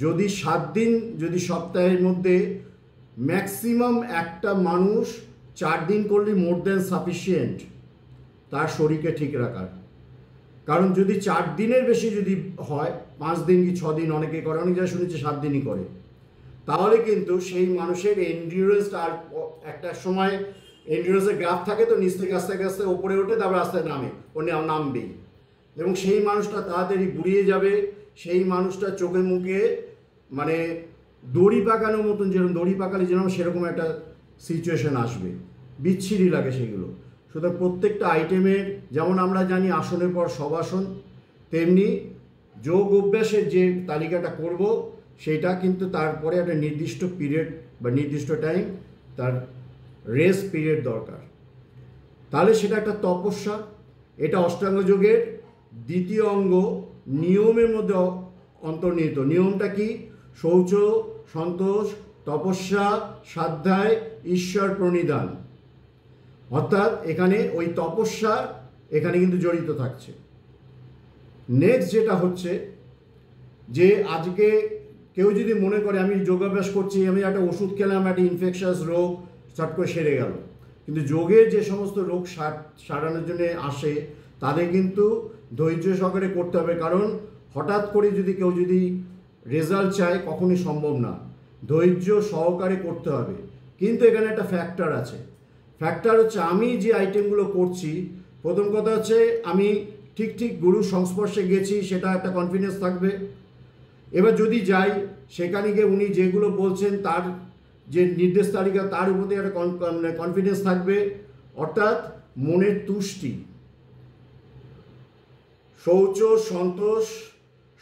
যদি 7 দিন, যদি সপ্তাহের মধ্যে ম্যাক্সিমাম একটা মানুষ 4 দিন করলে মোর দ্যান সাফিসিয়েন্ট তার শরীরকে ঠিক রাখার। কারণ যদি 4 দিনের বেশি যদি হয়, 5 দিন কি 6 দিন অনেকে করে, অনেক জায়গায় শুনেছি 7 দিনই করে, তাহলে কিন্তু সেই মানুষের এন্ডিউরেন্স, আর একটা সময় এন্ডিউরেন্সের গ্রাফ থাকে তো, নিচ থেকে আস্তে আস্তে ওপরে ওঠে, তারপর আস্তে নামে, নামবেই, এবং সেই মানুষটা তাড়াতাড়ি বুড়িয়ে যাবে। সেই মানুষটা চোখে মুখে দড়ি পাকানোর মতন, যেরকম দড়ি পাকালে যেরকম সেরকম একটা সিচুয়েশন আসবে, বিচ্ছিরি লাগে সেগুলো। সুতরাং প্রত্যেকটা আইটেমের, যেমন আমরা জানি আসনের পর শবাসন, তেমনি যোগ অভ্যাসের যে তালিকাটা করব সেটা কিন্তু তারপরে একটা নির্দিষ্ট পিরিয়ড বা নির্দিষ্ট টাইম তার রেস্ট পিরিয়ড দরকার। তাহলে সেটা একটা তপস্যা। এটা অষ্টাঙ্গ যোগের দ্বিতীয় অঙ্গ নিয়মের মধ্যে অন্তর্নিহিত। নিয়মটা কি? শৌচ, সন্তোষ, তপস্যা, স্বাধ্যায়, ঈশ্বর প্রণিধান। অর্থাৎ এখানে ওই তপস্যা এখানে কিন্তু জড়িত থাকছে। নেক্সট যেটা হচ্ছে যে আজকে কেউ যদি মনে করে আমি যোগাভ্যাস করছি, আমি একটা ওষুধ খেলাম, একটা ইনফেকশাস রোগ চট করে সেরে গেল, কিন্তু যোগের যে সমস্ত রোগ সারানোর জন্য আসে তাদের কিন্তু ধৈর্য সহকারে করতে হবে। কারণ হঠাৎ করে যদি কেউ রেজাল্ট চায় কখনই সম্ভব না, ধৈর্য সহকারে করতে হবে। কিন্তু এখানে একটা ফ্যাক্টর আছে। ফ্যাক্টর হচ্ছে আমি যে আইটেমগুলো করছি, প্রথম কথা হচ্ছে আমি ঠিক গুরুর সংস্পর্শে গেছি, সেটা একটা কনফিডেন্স থাকবে। এবার যদি যাই সেখানে গিয়ে উনি যেগুলো বলছেন তার যে নির্দেশ তালিকা তার উপর একটা কনফিডেন্স থাকবে, অর্থাৎ মনের তুষ্টি, শৌচ,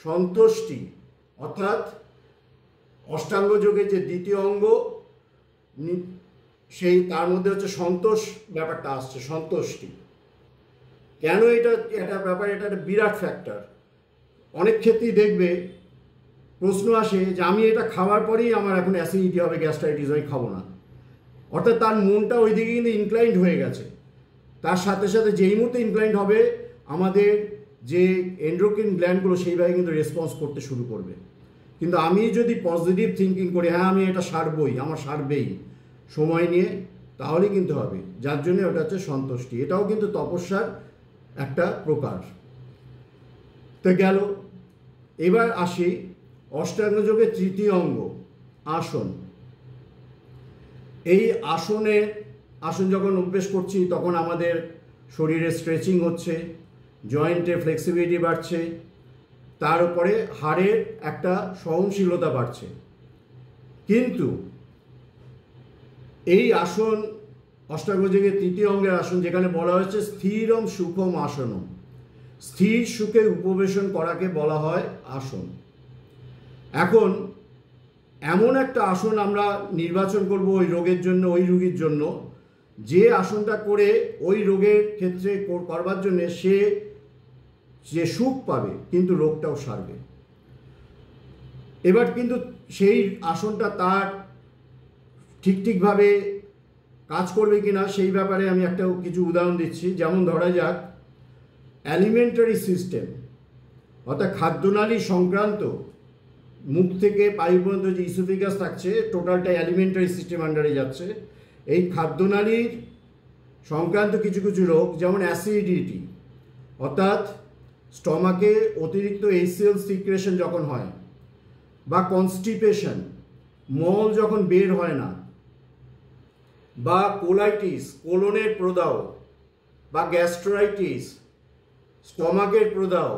সন্তুষ্টি, অর্থাৎ অষ্টাঙ্গ যোগের যে দ্বিতীয় অঙ্গ সেই তার মধ্যে হচ্ছে সন্তোষ ব্যাপারটা আসছে, সন্তুষ্টি। কেন এটা ব্যাপার, এটা একটা বিরাট ফ্যাক্টর। অনেক ক্ষেত্রেই দেখবে প্রশ্ন আসে যে আমি এটা খাওয়ার পরেই আমার এখন অ্যাসিডিটি হবে, গ্যাস্ট্রাইটিস, আমি খাবো না। অর্থাৎ তার মনটা ওই দিকে কিন্তু ইনক্লাইন্ড হয়ে গেছে। তার সাথে সাথে যেই মুহূর্তে ইনক্লাইন্ড হবে আমাদের যে এন্ডোক্রিন গ্ল্যান্ডগুলো সেইভাবে কিন্তু রেসপন্স করতে শুরু করবে। কিন্তু আমি যদি পজিটিভ থিঙ্কিং করি, হ্যাঁ আমি এটা সারবই, আমার সারবেই সময় নিয়ে, তাহলেই কিন্তু হবে। যার জন্য ওটা হচ্ছে সন্তুষ্টি। এটাও কিন্তু তপস্যার একটা প্রকার। তো গেল, এবার আসি অষ্টাঙ্গ যোগের তৃতীয় অঙ্গ আসন। এই আসন যখন অভ্যেস করছি তখন আমাদের শরীরে স্ট্রেচিং হচ্ছে, জয়েন্টে ফ্লেক্সিবিলিটি বাড়ছে, তার উপরে হাড়ের একটা সহনশীলতা বাড়ছে। কিন্তু এই আসন অষ্টাঙ্গ যোগের তৃতীয় অঙ্গের আসন, যেখানে বলা হয়েছে স্থিরম সুখম আসনম, স্থির সুখে উপবেশন করাকে বলা হয় আসন। এখন এমন একটা আসন আমরা নির্বাচন করব ওই রোগের জন্য, ওই রোগীর জন্য, যে আসনটা করে ওই রোগের ক্ষেত্রে করবার জন্যে সে যে সুখ পাবে কিন্তু রোগটাও সারবে। এবার কিন্তু সেই আসনটা তার ঠিকভাবে কাজ করবে কিনা সেই ব্যাপারে আমি কিছু উদাহরণ দিচ্ছি। যেমন ধরা যাক অ্যালিমেন্টারি সিস্টেম, অর্থাৎ খাদ্যনালী সংক্রান্ত, মুখ থেকে পায়ু পর্যন্ত যে ইসোফেগাস থাকছে টোটালটা অ্যালিমেন্টারি সিস্টেম আন্ডারে যাচ্ছে। এই খাদ্যনালীর সংক্রান্ত কিছু রোগ, যেমন অ্যাসিডিটি, অর্থাৎ স্টমাকে অতিরিক্ত HCl সিক্রেশন যখন হয়, বা কনস্টিপেশন, মল যখন বের হয় না, বা কোলাইটিস, কোলনের প্রদাহ, বা গ্যাস্ট্রাইটিস, স্টমাকের প্রদাহ,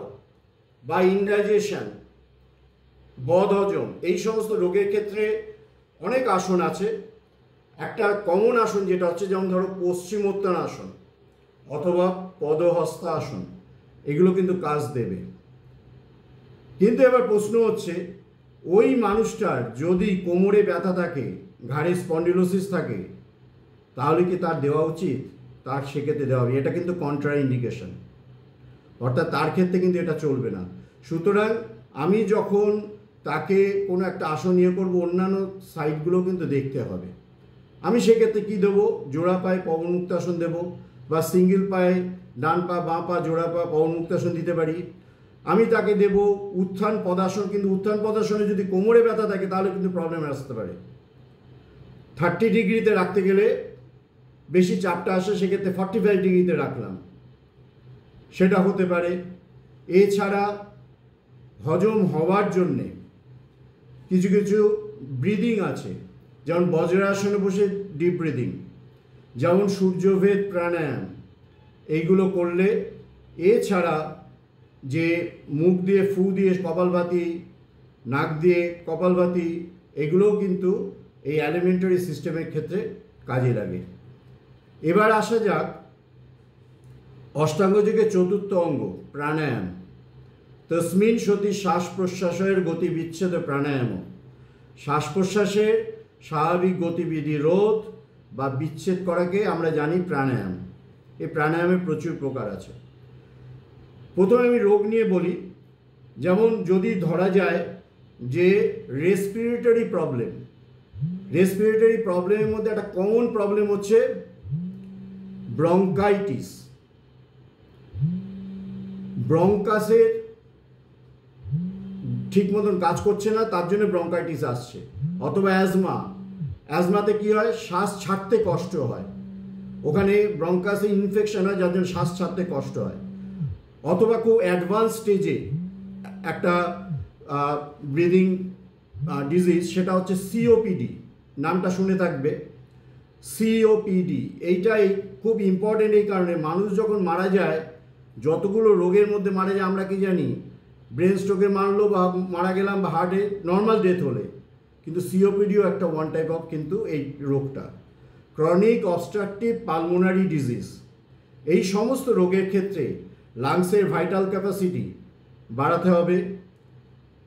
বা ইনডাইজেশন, বদহজম, এই সমস্ত রোগের ক্ষেত্রে অনেক আসন আছে। একটা কমন আসন যেটা হচ্ছে, যেমন ধরো পশ্চিমোত্তানাসন অথবা পদহস্তাসন, এগুলো কিন্তু কাজ দেবে। কিন্তু এবার প্রশ্ন হচ্ছে, ওই মানুষটার যদি কোমরে ব্যথা থাকে, ঘাড়ে স্পন্ডিলোসিস থাকে, তাহলে কি তার দেওয়া উচিত? তার সেক্ষেত্রে দেওয়া হবে। এটা কিন্তু কন্ট্রা ইন্ডিকেশন, অর্থাৎ তার ক্ষেত্রে কিন্তু এটা চলবে না। সুতরাং আমি যখন তাকে কোনো একটা আসন ইয়ে করবো, অন্যান্য সাইডগুলো কিন্তু দেখতে হবে। আমি সেক্ষেত্রে কী দেবো? জোড়া পায়ে পবনমুক্তাসন দেবো, বা সিঙ্গেল পায়ে ডান পা বাঁ পা জোড়া পা পবনমুক্তাসন দিতে পারি। আমি তাকে দেব উত্থান পদাসন, কিন্তু উত্থান পদাসনে যদি কোমরে ব্যথা থাকে তাহলে কিন্তু প্রবলেম আসতে পারে। 30 ডিগ্রিতে রাখতে গেলে বেশি চাপটা আসে, সেক্ষেত্রে 45 ডিগ্রিতে রাখলাম, সেটা হতে পারে। এছাড়া হজম হওয়ার জন্যে কিছু ব্রিদিং আছে, যেমন বজ্রাসনে বসে ডিপ ব্রিদিং, যেমন সূর্যভেদ প্রাণায়াম, এইগুলো করলে। এছাড়া যে মুখ দিয়ে ফু দিয়ে কপালভাতি, নাক দিয়ে কপালভাতি, এগুলোও কিন্তু এই অ্যালিমেন্টারি সিস্টেমের ক্ষেত্রে কাজে লাগে। এবার আসা যাক অষ্টাঙ্গ যোগের চতুর্থ অঙ্গ প্রাণায়াম। তস্মিন সতি শ্বাস প্রশ্বাসের গতি বিচ্ছেদ প্রাণায়াম, শ্বাস প্রশ্বাসের স্বাভাবিক গতিবিধি রোধ বা বিচ্ছেদ করাকে আমরা জানি প্রাণায়াম। এই প্রাণায়ামের প্রচুর প্রকার আছে। প্রথমে আমি রোগ নিয়ে বলি। যেমন যদি ধরা যায় যে রেসপিরেটরি প্রবলেমের মধ্যে একটা কমন প্রবলেম হচ্ছে ব্রঙ্কাইটিস। ঠিক মতন কাজ করছে না, তার জন্য ব্রঙ্কাইটিস আসছে। অথবা অ্যাজমাতে কি হয়, শ্বাস ছাড়তে কষ্ট হয়, ওখানে ব্রঙ্কাসে ইনফেকশন হয়, যার জন্য শ্বাস ছাড়তে কষ্ট হয়। অথবা খুব অ্যাডভান্স স্টেজে একটা ব্রিদিং ডিজিজ, সেটা হচ্ছে সিওপিডি, নামটা শুনে থাকবে, সিওপিডি। এইটাই খুব ইম্পর্টেন্ট এই কারণে, মানুষ যখন মারা যায়, যতগুলো রোগের মধ্যে মারা যায় আমরা কি জানি, ব্রেন স্ট্রোকে মারলো বা মারা গেলাম বা হার্টে নর্মাল ডেথ হলে, কিন্তু সিওপিডিও একটা ওয়ান টাইপ অফ কিন্তু এই রোগটা, ক্রনিক অবস্ট্রাকটিভ পালমোনারি ডিজিজ। এই সমস্ত রোগের ক্ষেত্রে লাংসের ভাইটাল ক্যাপাসিটি বাড়াতে হবে,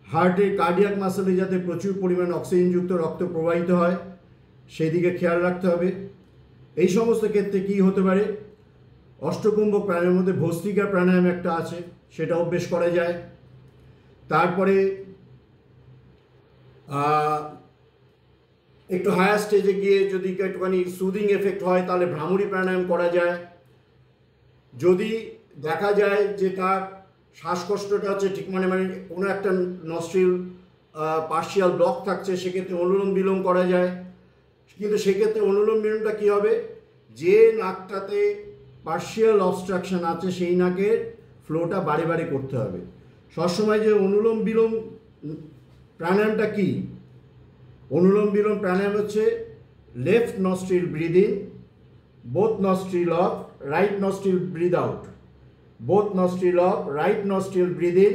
হার্টের কার্ডিয়াক মাসেলে যাতে প্রচুর পরিমাণ অক্সিজেনযুক্ত রক্ত প্রবাহিত হয় সেই দিকে খেয়াল রাখতে হবে। এই সমস্ত ক্ষেত্রে কি হতে পারে, অষ্টকুম্ভক প্রাণায়ামের মধ্যে ভস্ত্রিকা প্রাণায়াম একটা আছে, সেটা অভ্যেস করা যায়। তারপরে একটু হায়ার স্টেজে গিয়ে যদি একটুখানি সুদিং এফেক্ট হয় তাহলে ভ্রামরী প্রাণায়াম করা যায়। যদি দেখা যায় যে তার শ্বাসকষ্টটা হচ্ছে ঠিক মানে কোনো একটা নস্ট্রিল পার্শিয়াল ব্লক থাকছে, সেক্ষেত্রে অনুলোম বিলোম করা যায়। কিন্তু সেক্ষেত্রে অনুলোম বিলোমটা কী হবে, যে নাকটাতে পার্শিয়াল অবস্ট্রাকশন আছে সেই নাকের ফ্লোটা বারে বারে করতে হবে সবসময়। যে অনুলোম বিলোম প্রাণায়ামটা কি, অনুলোম বিলোম প্রাণায়াম হচ্ছে left nostril breathe in, both nostril of, right nostril breathe out, both nostril of, right nostril breathe in,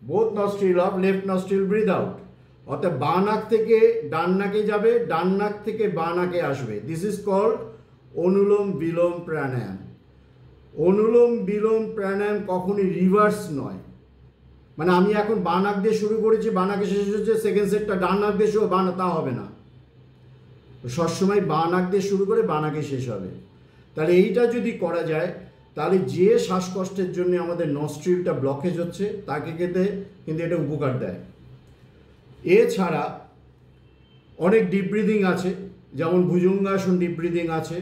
both nostril of, left nostril breathe out. অর্থাৎ বাঁ নাক থেকে ডান নাকে যাবে, ডান নাক থেকে বাঁ নাকে আসবে। দিস ইজ কল্ড অনুলোম বিলোম প্রাণায়াম। অনুলোম বিলোম প্রাণায়াম কখনই রিভার্স নয়, মানে আমি এখন বাঁ নাক দিয়ে শুরু করেছি, বাঁ নাকে শেষ হচ্ছে, সেকেন্ড সেটটা ডান নাক দিয়ে শুরু, তা হবে না। সবসময় বাঁ নাক দিয়ে শুরু করে বাঁ নাকে শেষ হবে। তাহলে এইটা যদি করা যায় তাহলে যে শ্বাসকষ্টের জন্য আমাদের নস্ট্রিলটা ব্লকেজ হচ্ছে তাকে কিন্তু এটা উপকার দেয়। এছাড়া অনেক ডিপ ব্রিদিং আছে, যেমন ভুজঙ্গাসন ডিপ ব্রিদিং আছে,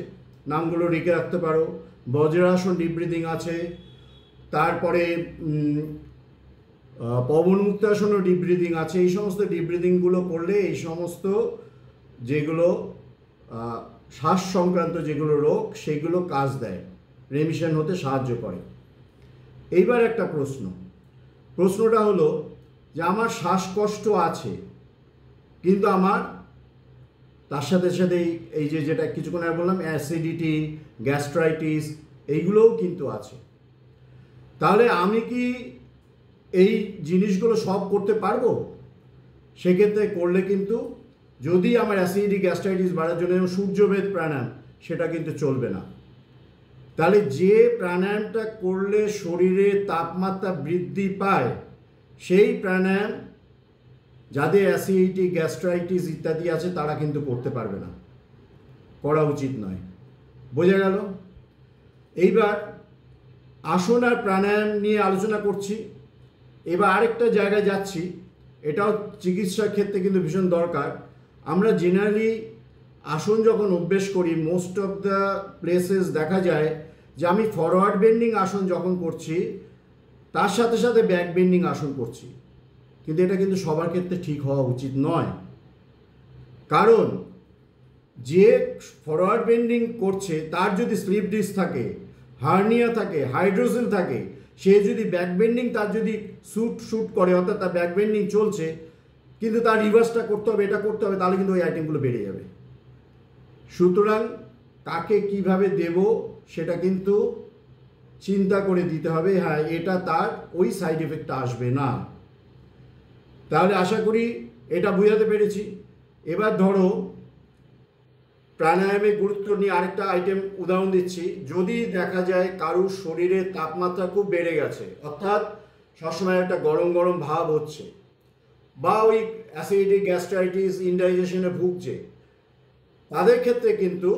নামগুলো রেখে রাখতে পারো। বজ্রাসন ডিপ ব্রিদিং আছে, তারপরে পবনমুক্তাসনও ডিপ ব্রিদিং আছে। এই সমস্ত ডিপ ব্রিদিংগুলো করলে এই সমস্ত যেগুলো শ্বাস সংক্রান্ত যেগুলো রোগ সেগুলো কাজ দেয়, রেমিশন হতে সাহায্য করে। এইবার একটা প্রশ্নটা হলো যে আমার শ্বাসকষ্ট আছে, কিন্তু আমার তার সাথে সাথে এই যেটা কিছুক্ষণ আগে বললাম অ্যাসিডিটি, গ্যাস্ট্রাইটিস, এইগুলোও কিন্তু আছে। তাহলে আমি কি এই জিনিসগুলো সব করতে পারবো? সেক্ষেত্রে করলে কিন্তু যদি আমার অ্যাসিডিটি গ্যাস্ট্রাইটিস বাড়ার জন্য সূর্যভেদ প্রাণায়াম, সেটা কিন্তু চলবে না। তাহলে যে প্রাণায়ামটা করলে শরীরে তাপমাত্রা বৃদ্ধি পায় সেই প্রাণায়াম যাদের অ্যাসিডিটি গ্যাস্ট্রাইটিস ইত্যাদি আছে তারা কিন্তু করতে পারবে না, করা উচিত নয়। বোঝা গেল? এইবার আসন আর প্রাণায়াম নিয়ে আলোচনা করছি। এবার আরেকটা জায়গায় যাচ্ছি, এটাও চিকিৎসার ক্ষেত্রে কিন্তু ভীষণ দরকার। আমরা জেনারেলি আসন যখন অভ্যেস করি, মোস্ট অফ দ্য প্লেসেস দেখা যায় যে আমি ফরওয়ার্ড বেন্ডিং আসন যখন করছি তার সাথে সাথে ব্যাক বেন্ডিং আসন করছি, কিন্তু এটা কিন্তু সবার ক্ষেত্রে ঠিক হওয়া উচিত নয়। কারণ যে ফরওয়ার্ড বেন্ডিং করছে তার যদি স্লিপ ডিস্ক থাকে, হার্নিয়া থাকে, হাইড্রোসিল থাকে, সে যদি ব্যাক বেন্ডিং তার যদি শুট করে, অর্থাৎ তার ব্যাক বেন্ডিং চলছে কিন্তু তার রিভার্সটা করতে হবে, এটা করতে হবে, তাহলে কিন্তু ওই আইটেমগুলো বেড়ে যাবে। সুতরাং কাকে কিভাবে দেব সেটা কিন্তু চিন্তা করে দিতে হবে। হ্যাঁ, এটা তার ওই সাইড এফেক্টটা আসবে না। তাহলে আশা করি এটা বোঝাতে পেরেছি। এবার ধরো প্রাণায়ামের গুরুত্ব নিয়ে আরেকটা আইটেম উদাহরণ দিচ্ছি। যদি দেখা যায় কারুর শরীরের তাপমাত্রা খুব বেড়ে গেছে, অর্থাৎ সবসময় একটা গরম গরম ভাব হচ্ছে, বা ওই অ্যাসিডিটি গ্যাস্ট্রাইটিস ইনডাইজেশনে ভুগছে, তাদের ক্ষেত্রে কিন্তু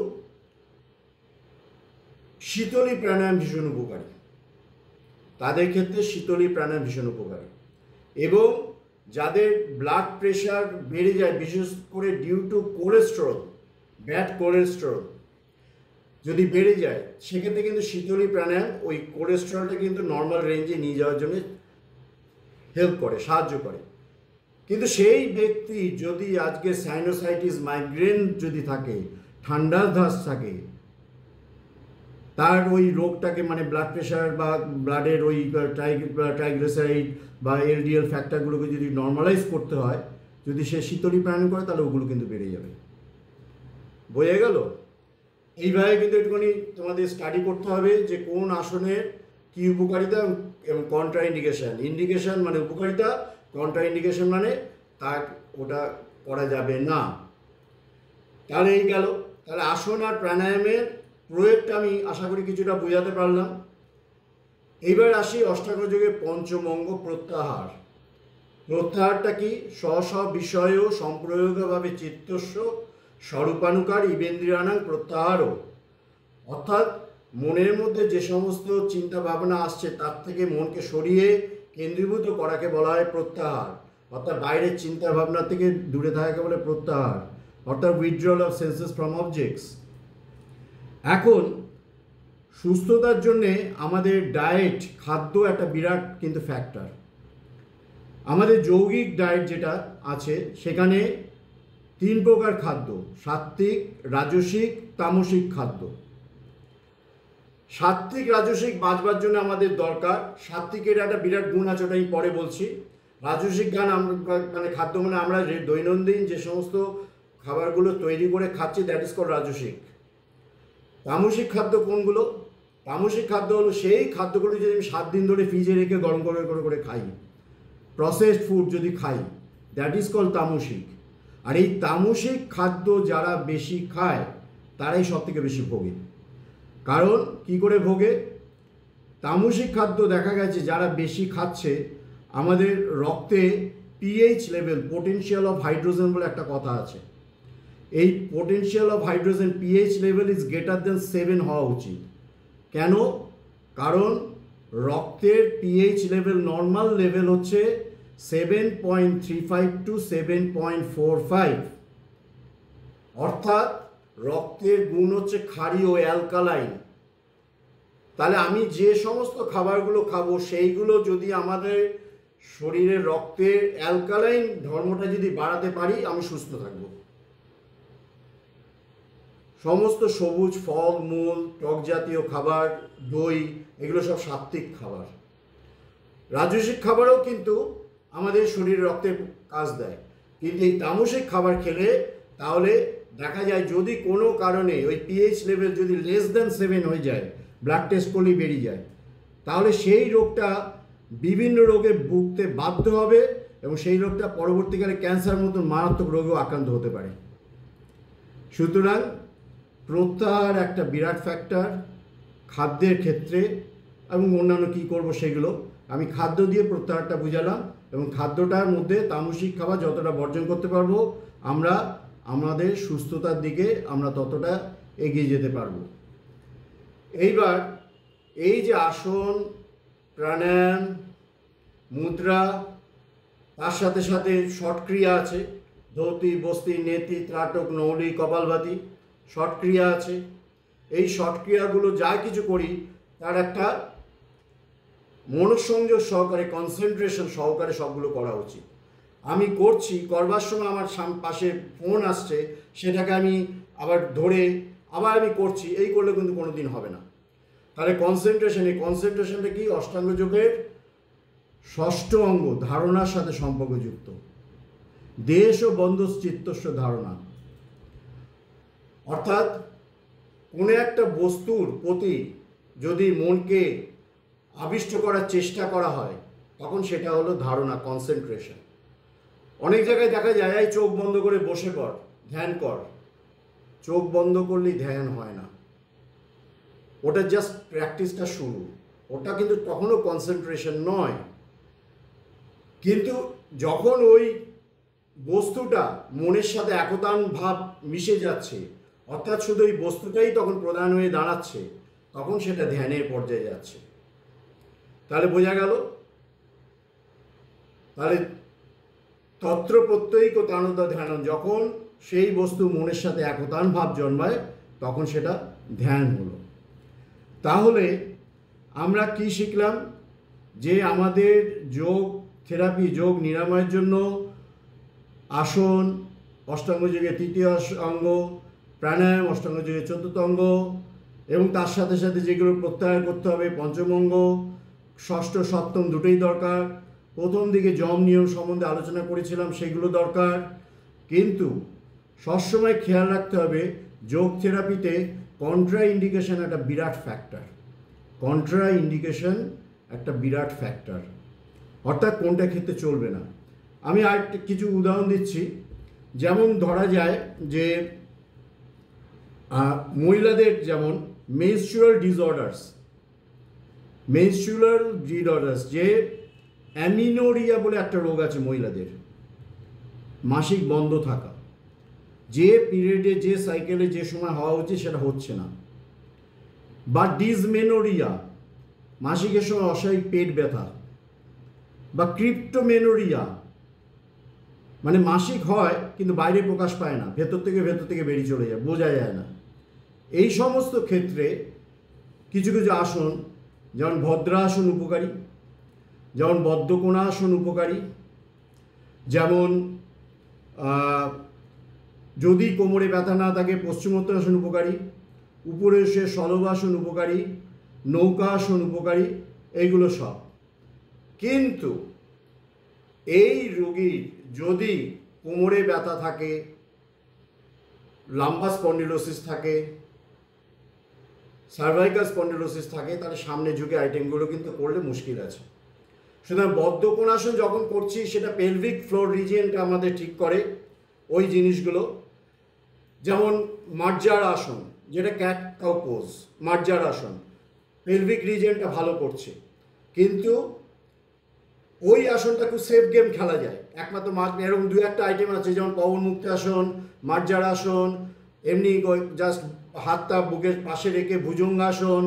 শীতলী প্রাণায়াম ভীষণ উপকারী। এবং যাদের ব্লাড প্রেশার বেড়ে যায়, বিশেষ করে due to cholesterol, bad cholesterol যদি বেড়ে যায়, সেক্ষেত্রে কিন্তু শীতলী প্রাণায়াম ওই কোলেস্টেরলটা কিন্তু নর্মাল রেঞ্জে নিয়ে যাওয়ার জন্য হেল্প করে, সাহায্য করে। কিন্তু সেই ব্যক্তি যদি আজকে সাইনোসাইটিস মাইগ্রেন যদি থাকে, ঠান্ডার ধাস থাকে, তার ওই রোগটাকে মানে ব্লাড প্রেশার বা ব্লাডের ওই ট্রাইগ্লিসারাইড বা এলডিএল ফ্যাক্টরগুলোকে যদি নর্মালাইজ করতে হয়, যদি সে শীতলী প্রাণায়াম করে, তাহলে ওগুলো কিন্তু বেড়ে যাবে। বোঝা গেল? এইভাবে কিন্তু একটুখানি তোমাদের স্টাডি করতে হবে যে কোন আসনের কী উপকারিতা এবং কন্ট্রা ইন্ডিকেশন। ইন্ডিকেশন মানে উপকারিতা, কন্ট্রা ইন্ডিকেশন মানে তার ওটা করা যাবে না। তাহলে এই গেল। তাহলে আসন আর প্রাণায়ামের প্রয়োগটা আমি আশা করি কিছুটা বোঝাতে পারলাম। এইবার আসি অষ্টাঙ্গ যোগের পঞ্চম অঙ্গ প্রত্যাহার। প্রত্যাহারটা কি? স্ব বিষয় সম্প্রয়োগভাবে চিত্তস্য স্বরূপানুকার ইবেন্দ্রিয়ানাং প্রত্যাহারও, অর্থাৎ মনের মধ্যে যে সমস্ত চিন্তা ভাবনা আসছে তার থেকে মনকে সরিয়ে কেন্দ্রীভূত করাকে বলা হয় প্রত্যাহার। অর্থাৎ বাইরের চিন্তা ভাবনা থেকে দূরে থাকাকে বলে প্রত্যাহার, অর্থাৎ withdrawal of senses from objects. এখন সুস্থতার জন্যে আমাদের ডায়েট, খাদ্য একটা বিরাট কিন্তু ফ্যাক্টর। আমাদের যৌগিক ডায়েট যেটা আছে সেখানে 3 প্রকার খাদ্য: সাত্ত্বিক, রাজসিক, তামসিক খাদ্য। সাত্ত্বিক রাজসিক বাঁচবার জন্য আমাদের দরকার। সাত্ত্বিকের একটা বিরাট গুণ আছে, ওটা আমি পরে বলছি। রাজসিক জ্ঞান মানে খাদ্য মানে আমরা দৈনন্দিন যে সমস্ত খাবারগুলো তৈরি করে খাচ্ছি, দ্যাট ইজ কল্ড রাজসিক। তামসিক খাদ্য কোনগুলো? তামসিক খাদ্য হলো সেই খাদ্যগুলো যদি আমি 7 দিন ধরে ফ্রিজে রেখে গরম করে করে করে খাই, প্রসেসড ফুড যদি খাই, দ্যাট ইজ কল্ড তামসিক। আর এই তামসিক খাদ্য যারা বেশি খায় তারাই সব থেকে বেশি ভোগে। কারণ কি করে ভোগে? তামসিক খাদ্য দেখা গেছে যারা বেশি খাচ্ছে, আমাদের রক্তে pH level, potential of hydrogen বলে একটা কথা আছে। এই potential of hydrogen pH level is greater than 7 হওয়া উচিত। কেন? কারণ রক্তের পিএইচ লেভেল, নর্মাল লেভেল হচ্ছে 7.35 টু 7.45, অর্থাৎ রক্তের গুণ হচ্ছে ক্ষারীয়, অ্যালকালাইন। তাহলে আমি যে সমস্ত খাবারগুলো খাবো সেইগুলো যদি আমাদের শরীরের রক্তের অ্যালকালাইন ধর্মটা যদি বাড়াতে পারি, আমি সুস্থ থাকবো। সমস্ত সবুজ ফল মূল, টক জাতীয় খাবার, দই, এগুলো সব সাত্ত্বিক খাবার। রাজসিক খাবারও কিন্তু আমাদের শরীরে রক্তের কাজ দেয়, কিন্তু এই তামসিক খাবার খেলে তাহলে দেখা যায় যদি কোনো কারণে ওই পিএইচ লেভেল যদি লেস দেন 7 হয়ে যায়, ব্লাড টেস্ট করলেই বেরিয়ে যায়, তাহলে সেই রোগটা বিভিন্ন রোগে ভুগতে বাধ্য হবে এবং সেই রোগটা পরবর্তীকালে ক্যান্সার মতন মারাত্মক রোগেও আক্রান্ত হতে পারে। সুতরাং প্রত্যাহার একটা বিরাট ফ্যাক্টর খাদ্যের ক্ষেত্রে, এবং অন্যান্য কী করবো সেগুলো আমি খাদ্য দিয়ে প্রত্যাহারটা বুঝালাম। এবং খাদ্যটার মধ্যে তামসিক খাবার যতটা বর্জন করতে পারবো, আমরা আমাদের সুস্থতার দিকে আমরা ততটা এগিয়ে যেতে পারবো। এইবার এই যে আসন, প্রাণায়াম, মুদ্রা, তার সাথে সাথে শটক্রিয়া আছে, ধৌতি, বস্তি, নেতি, ত্রাটক, নৌলি, কপালভাতি, শটক্রিয়া আছে। এই শটক্রিয়াগুলো যা কিছু করি তার একটা মনঃসংযোগ সহকারে, কনসেন্ট্রেশন সহকারে সবগুলো করা উচিত। আমি করছি, করবার সময় আমার পাশে ফোন আসছে, সেটাকে আমি আবার ধরে আবার আমি করছি, এই করলে কিন্তু কোনো দিন হবে না। তাহলে কনসেন্ট্রেশন, এই কনসেন্ট্রেশনটা কি? অষ্টাঙ্গ যোগের 6ষ্ঠ অঙ্গ, ধারণার সাথে সম্পর্কযুক্ত। দেশ ও বন্ধস চিত্তস্য ধারণা, অর্থাৎ কোনো একটা বস্তুর প্রতি যদি মনকে আবিষ্ট করার চেষ্টা করা হয়, তখন সেটা হলো ধারণা, কনসেন্ট্রেশন। অনেক জায়গায় দেখা যায় এই চোখ বন্ধ করে বসে পড়, ধ্যান কর। চোখ বন্ধ করলেই ধ্যান হয় না, ওটা জাস্ট প্র্যাকটিসটা শুরু, ওটা কিন্তু তখনও কনসেন্ট্রেশন নয়। কিন্তু যখন ওই বস্তুটা মনের সাথে একতান ভাব মিশে যাচ্ছে, অর্থাৎ শুধু ওই বস্তুটাই তখন প্রধান হয়ে দাঁড়াচ্ছে, তখন সেটা ধ্যানের পর্যায়ে যাচ্ছে। তাহলে বোঝা গেল? তাহলে তত্র প্রত্যয়িক তানদা ধ্যান, যখন সেই বস্তু মনের সাথে একতান ভাব জন্মায়, তখন সেটা ধ্যান হলো। তাহলে আমরা কি শিখলাম? যে আমাদের যোগ থেরাপি, যোগ নিরাময়ের জন্য আসন অষ্টাঙ্গ যোগের তৃতীয় অঙ্গ, প্রাণায়াম অষ্টাঙ্গ যোগের চতুর্থ অঙ্গ, এবং তার সাথে সাথে যেগুলো প্রত্যাহার করতে হবে পঞ্চম অঙ্গ, ষষ্ঠ সপ্তম দুটোই দরকার। প্রথম দিকে যম নিয়ম সম্বন্ধে আলোচনা করেছিলাম, সেগুলো দরকার। কিন্তু সবসময় খেয়াল রাখতে হবে যোগ থেরাপিতে কন্ট্রা ইন্ডিকেশন একটা বিরাট ফ্যাক্টর। কন্ট্রা ইন্ডিকেশন একটা বিরাট ফ্যাক্টর, অর্থাৎ কোনটা ক্ষেত্রে চলবে না। আমি আর কিছু উদাহরণ দিচ্ছি। যেমন ধরা যায় যে মহিলাদের যেমন মেনস্ট্রুয়াল ডিসঅর্ডার্স, যে অ্যামিনোরিয়া বলে একটা রোগ আছে মহিলাদের, মাসিক বন্ধ থাকা, যে পিরিয়ডে যে সাইকেলে যে সময় হওয়া উচিত সেটা হচ্ছে না, বা ডিসমেনোরিয়া, মাসিকের সময় অস্বাভাবিক পেট ব্যথা, বা ক্রিপ্টোমেনোরিয়া, মানে মাসিক হয় কিন্তু বাইরে প্রকাশ পায় না, ভেতর থেকে বেরিয়ে চলে যায়, বোঝা যায় না। এই সমস্ত ক্ষেত্রে কিছু কিছু আসন, যেমন ভদ্রাসন উপকারী, যেমন বদ্ধকোণাসন উপকারী, যেমন যদি কোমরে ব্যথা না থাকে পশ্চিমোত্তানাসন উপকারী, উপরে এসে শলভাসন উপকারী, নৌকাসন উপকারী, এইগুলো সব। কিন্তু এই রোগীর যদি কোমরে ব্যথা থাকে, লাম্বার স্পন্ডিলোসিস থাকে, সার্ভাইকাল স্পন্ডিলোসিস থাকে, তাহলে সামনে ঝুঁকে আইটেমগুলো কিন্তু করলে মুশকিল আছে। সুতরাং বদ্ধকোণাসন যখন করছি সেটা পেলভিক ফ্লোর রিজিয়নটা আমাদের ঠিক করে ওই জিনিসগুলো। যেমন মার্জার আসন, যেটা ক্যাট কাউ পোজ, মার্জার আসন পেলভিক রিজিয়নটা ভালো করছে, কিন্তু ওই আসনটা খুব সেফ গেম খেলা যায় একমাত্র এরকম দু একটা আইটেম আছে, যেমন পবন মুক্ত আসন, মার্জার আসন, এমনি জাস্ট হাতটা বুকের পাশে রেখে ভুজঙ্গাসন,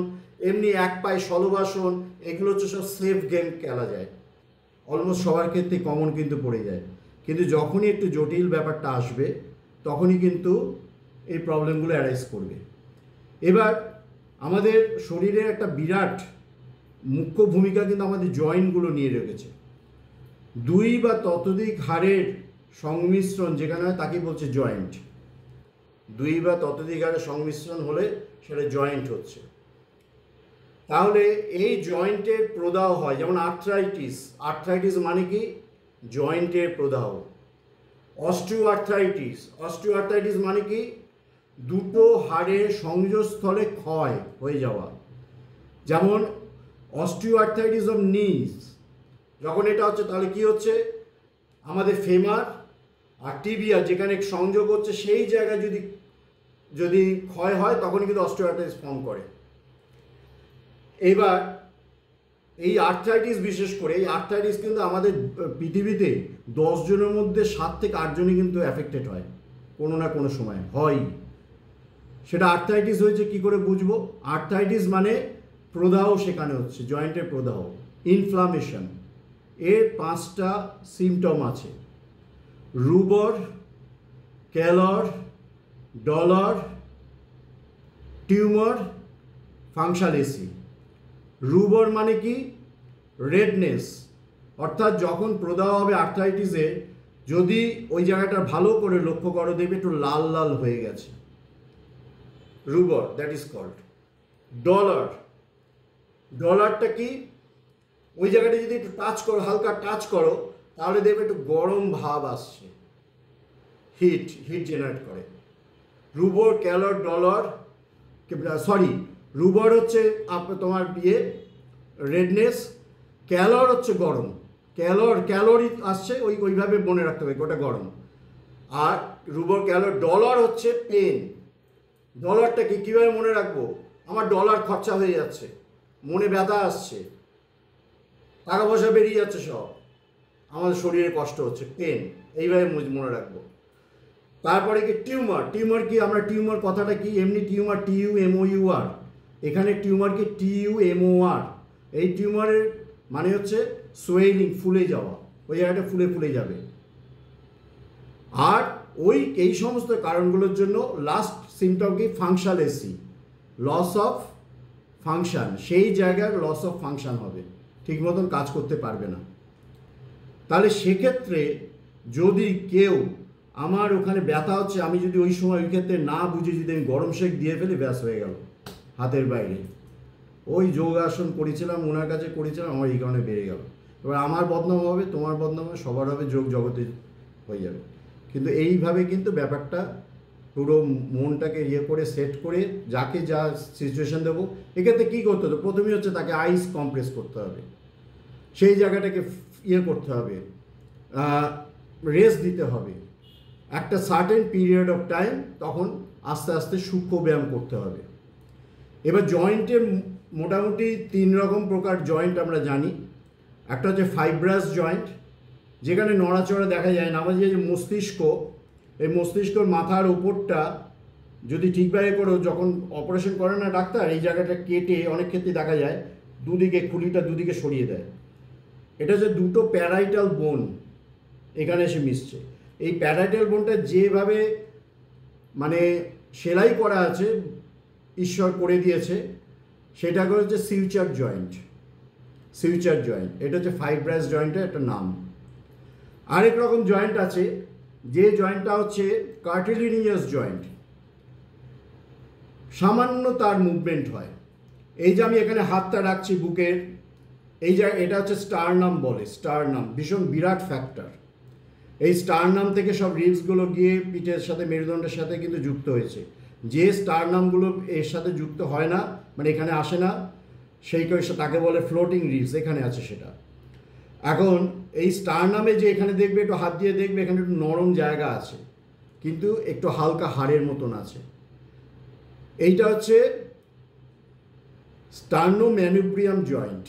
এমনি এক পায়ে শলভাসন, এগুলো হচ্ছে সব সেফ গেম খেলা যায়, অলমোস্ট সবার ক্ষেত্রে কমন কিন্তু পড়ে যায়। কিন্তু যখনই একটু জটিল ব্যাপারটা আসবে তখনই কিন্তু এই প্রবলেমগুলো অ্যারাইজ করবে। এবার আমাদের শরীরের একটা বিরাট মুখ্য ভূমিকা কিন্তু আমাদের জয়েন্টগুলো নিয়ে রেখেছে। দুই বা ততোধিক হাড়ের সংমিশ্রণ যেখানে হয় তাকে বলছে জয়েন্ট। দুই বা ততোধিক হাড়ের সংমিশ্রণ হলে সেটা জয়েন্ট হচ্ছে। তাহলে এই জয়েন্টের প্রদাহ হয়, যেমন আর্থ্রাইটিস মানে কি? জয়েন্টের প্রদাহ। অস্টিওআর্থ্রাইটিস মানে কি? দুটো হাড়ের সংযোগস্থলে ক্ষয় হয়ে যাওয়া। যেমন অস্টিওআর্থ্রাইটিস অফ নিজ, যখন এটা হচ্ছে তাহলে কি হচ্ছে, আমাদের ফেমার আর টিবিয়া যেখানে সংযোগ হচ্ছে সেই জায়গায় যদি ক্ষয় হয় তখন কিন্তু অস্টিওআর্থ্রাইটিস ফর্ম করে। এবার এই আর্থ্রাইটিস, বিশেষ করে এই আর্থ্রাইটিস কিন্তু আমাদের পৃথিবীতে 10 জনের মধ্যে 7 থেকে 8 জনই কিন্তু অ্যাফেক্টেড হয়, কোনো না কোনো সময় হয়। সেটা আর্থ্রাইটিস হয়েছে কি করে বুঝবো? আর্থ্রাইটিস মানে প্রদাহ সেখানে হচ্ছে, জয়েন্টের প্রদাহ, ইনফ্লামেশন। এর 5টা সিমটম আছে: রুবর, ক্যালর, ডলর, টিউমার, ফাংশালেসি। রুবর মানে কি? রেডনেস, অর্থাৎ যখন প্রদাহ হবে আর্থ্রাইটিসে, যদি ওই জায়গাটা ভালো করে লক্ষ্য করো দেখবে একটু লাল লাল হয়ে গেছে, রুবর, দ্যাট ইজ কল্ড। ডলারটা কি? ওই জায়গাটা যদি একটু টাচ করো, হালকা টাচ করো, তাহলে দেখবে একটু গরম ভাব আসছে, হিট জেনারেট করে। রুবর, ক্যালর, ডলার, রুবর হচ্ছে তোমার রেডনেস, ক্যালর হচ্ছে গরম, ক্যালোরি আসছে, ওইভাবে মনে রাখতে হবে ওটা গরম। আর রুবর, ক্যালর, ডলার হচ্ছে পেন। ডলারটা কি কীভাবে মনে রাখবো? আমার ডলার খরচা হয়ে যাচ্ছে, মনে ব্যথা আসছে, টাকা পয়সা বেরিয়ে যাচ্ছে, সব আমাদের শরীরে কষ্ট হচ্ছে, পেন, এইভাবে মনে রাখবো। তারপরে কি টিউমার কি? আমরা টিউমার কথাটা কি? এমনি টিউমার TUMOUR, এখানে টিউমার কি? TUMOR। এই টিউমারের মানে হচ্ছে সোয়েলিং, ফুলে যাওয়া, ওই জায়গাটা ফুলে যাবে। আর এই সমস্ত কারণগুলোর জন্য লাস্ট সিমটম কি? ফাংশালেসি, লস অফ ফাংশন, সেই জায়গার লস অফ ফাংশন হবে, ঠিক মতন কাজ করতে পারবে না। তাহলে সেক্ষেত্রে যদি কেউ আমার ওখানে ব্যথা হচ্ছে, আমি যদি ওই সময় ওই ক্ষেত্রে না বুঝে যদি আমি গরম শেক দিয়ে ফেলি, ব্যাস হয়ে গেল হাতের বাইরে। ওই যোগাসন করেছিলাম, ওনার কাছে করেছিলাম, আমার এই কারণে বেড়ে গেল। এবার আমার বদনাম হবে, তোমার বদনাম হবে, সবার হবে, যোগ জগতে হয়ে যাবে। কিন্তু এইভাবে কিন্তু ব্যাপারটা পুরো মনটাকে ইয়ে করে সেট করে যাকে যা সিচুয়েশান দেবো, এক্ষেত্রে কী করতে হবে, প্রথমেই হচ্ছে তাকে আইস কম্প্রেস করতে হবে, সেই জায়গাটাকে ইয়ে করতে হবে, রেস্ট দিতে হবে একটা সার্টেন পিরিয়ড অফ টাইম, তখন আস্তে আস্তে সূক্ষ্ম ব্যায়াম করতে হবে। এবার জয়েন্টের মোটামুটি 3 রকম প্রকার জয়েন্ট আমরা জানি। একটা হচ্ছে ফাইব্রাস জয়েন্ট, যেখানে নড়াচড়া দেখা যায় না। আমাদের যে মস্তিষ্ক, এই মস্তিষ্কর মাথার উপরটা যদি ঠিকভাবে করো, যখন অপারেশন করে না ডাক্তার, এই জায়গাটা কেটে অনেক ক্ষেত্রে দেখা যায় দুদিকে খুলিটা দুদিকে সরিয়ে দেয়। এটা হচ্ছে দুটো প্যারাইটাল বোন এখানে এসে মিশছে। এই প্যারাইটাল বোনটা যেভাবে মানে সেলাই করা আছে, ঈশ্বর করে দিয়েছে, সেটা হচ্ছে সিউচার জয়েন্ট। সিউচার জয়েন্ট এটা হচ্ছে ফাইব্রাস জয়েন্টের একটা নাম। আরেক রকম জয়েন্ট আছে, যে জয়েন্টটা হচ্ছে কার্টিলিনিয়াস জয়েন্ট, সামান্য তার মুভমেন্ট হয়। এই যে আমি এখানে হাতটা রাখছি বুকের, এই যে এটা হচ্ছে স্টারনাম বলে, স্টারনাম ভীষণ বিরাট ফ্যাক্টর। এই স্টারনাম থেকে সব রিবসগুলো গিয়ে পিঠের সাথে মেরুদণ্ডের সাথে কিন্তু যুক্ত হয়েছে। যে স্টারনামগুলো এর সাথে যুক্ত হয় না, মানে এখানে আসে না, সেই তাকে বলে ফ্লোটিং রিবস, এখানে আছে সেটা। এখন এই স্টারনামে যে এখানে দেখবে, একটু হাত দিয়ে দেখবে, এখানে একটু নরম জায়গা আছে, কিন্তু একটু হালকা হাড়ের মতন আছে। এইটা হচ্ছে স্টার্নোম্যানুব্রিয়াম জয়েন্ট।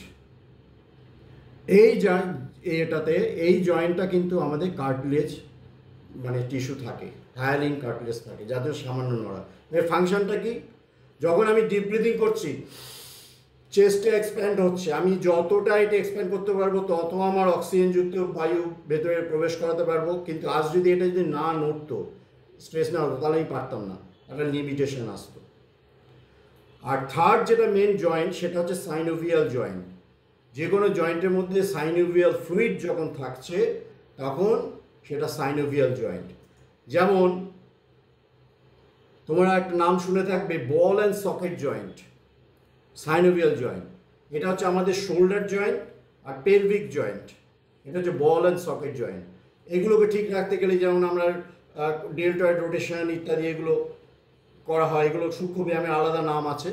এই জয়েন্টটা কিন্তু আমাদের কার্টিলেজ মানে টিস্যু থাকে, হায়ালিং কার্টিলেজ থাকে, যাদের সামান্য নড়া। এর ফাংশনটা কি, যখন আমি ডিপ ব্রিদিং করছি, চেস্টে এক্সপ্যান্ড হচ্ছে, আমি যতটা এটা এক্সপ্যান্ড করতে পারবো তত আমার অক্সিজেনযুক্ত বায়ু ভেতরে প্রবেশ করাতে পারবো। কিন্তু আজ যদি এটা যদি না নড়তো, স্ট্রেস না হতো, তাহলে আমি পারতাম না, একটা লিমিটেশন আসতো। আর থার্ড যেটা মেন জয়েন্ট, সেটা হচ্ছে সাইনোভিয়াল জয়েন্ট। যে কোনো জয়েন্টের মধ্যে সাইনোভিয়াল ফ্লুইড যখন থাকছে, তখন সেটা সাইনোভিয়াল জয়েন্ট। যেমন তোমরা একটা নাম শুনে থাকবে, ball and socket joint, synovial joint. এটা হচ্ছে আমাদের শোল্ডার জয়েন্ট আর পেলভিক জয়েন্ট, এটা হচ্ছে বল অ্যান্ড সকেট জয়েন্ট। এগুলোকে ঠিক রাখতে গেলে যেমন আমরা ডেল্টয়েড রোটেশন ইত্যাদি এগুলো করা হয়, এগুলো সূক্ষ্ম ব্যায়ামের আলাদা নাম আছে।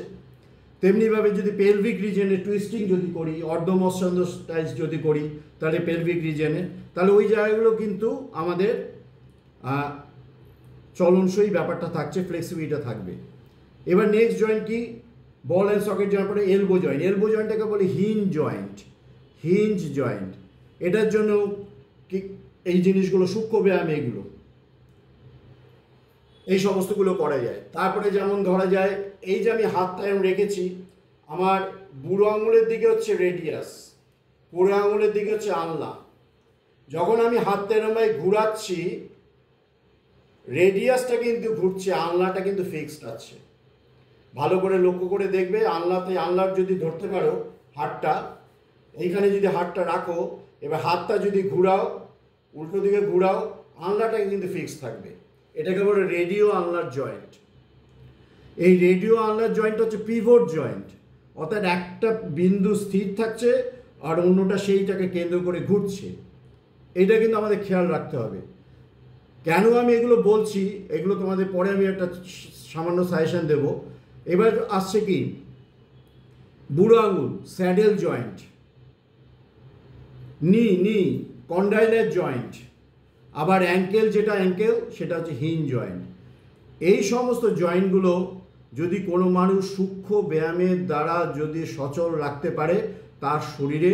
তেমনিভাবে যদি পেলভিক রিজনে টুইস্টিং যদি করি, অর্ধমস্কন্ডাইজ যদি করি, তাহলে পেলভিক রিজনে, তাহলে ওই জায়গাগুলো কিন্তু আমাদের চলনসই ব্যাপারটা থাকছে, ফ্লেক্সিবিলিটি থাকবে। এবার নেক্সট জয়েন্ট কি, বল অ্যান্ড সকেট জয়েন্ট পরে এলবো জয়েন্ট। এলবো জয়েন্টটাকে বলে হিঞ্জ জয়েন্ট, হিঞ্জ জয়েন্ট। এটার জন্য কি এই জিনিসগুলো সূক্ষ্ম ব্যায়াম, এগুলো এই সমস্তগুলো করা যায়। তারপরে যেমন ধরা যায়, এই যে আমি হাতটা এমন রেখেছি, আমার বুড়ো আঙুলের দিকে হচ্ছে রেডিয়াস, বুড়ো আঙুলের দিকে হচ্ছে আনলা। যখন আমি হাতটা এরমভাবে ঘুরাচ্ছি, রেডিয়াসটা কিন্তু ঘুরছে, আনলাটা কিন্তু ফিক্সড আছে। ভালো করে লক্ষ্য করে দেখবে, আনলার যদি ধরতে পারো হাতটা, এইখানে যদি হাতটা রাখো, এবার হাতটা যদি ঘুরাও, উল্টো দিকে ঘুরাও, আনলাটা কিন্তু ফিক্স থাকবে। এটাকে বলে রেডিও আনলার জয়েন্ট। এই রেডিও আনলার জয়েন্ট হচ্ছে পিভট জয়েন্ট, অর্থাৎ একটা বিন্দু স্থির থাকছে আর অন্যটা সেইটাকে কেন্দ্র করে ঘুরছে। এটা কিন্তু আমাদের খেয়াল রাখতে হবে। কেন আমি এগুলো বলছি, এগুলো তোমাদের পরে আমি একটা সামান্য সাজেশন দেব। এবার আসছে কি, বুড়ো আঙুল স্যাডেল জয়েন্ট, নি কন্ডাইলার জয়েন্ট, আবার অ্যাঙ্কেল যেটা অ্যাঙ্কেল সেটা হচ্ছে হিঞ্জ জয়েন্ট। এই সমস্ত জয়েন্টগুলো যদি কোনো মানুষ সূক্ষ্ম ব্যায়ামের দ্বারা যদি সচল রাখতে পারে, তার শরীরে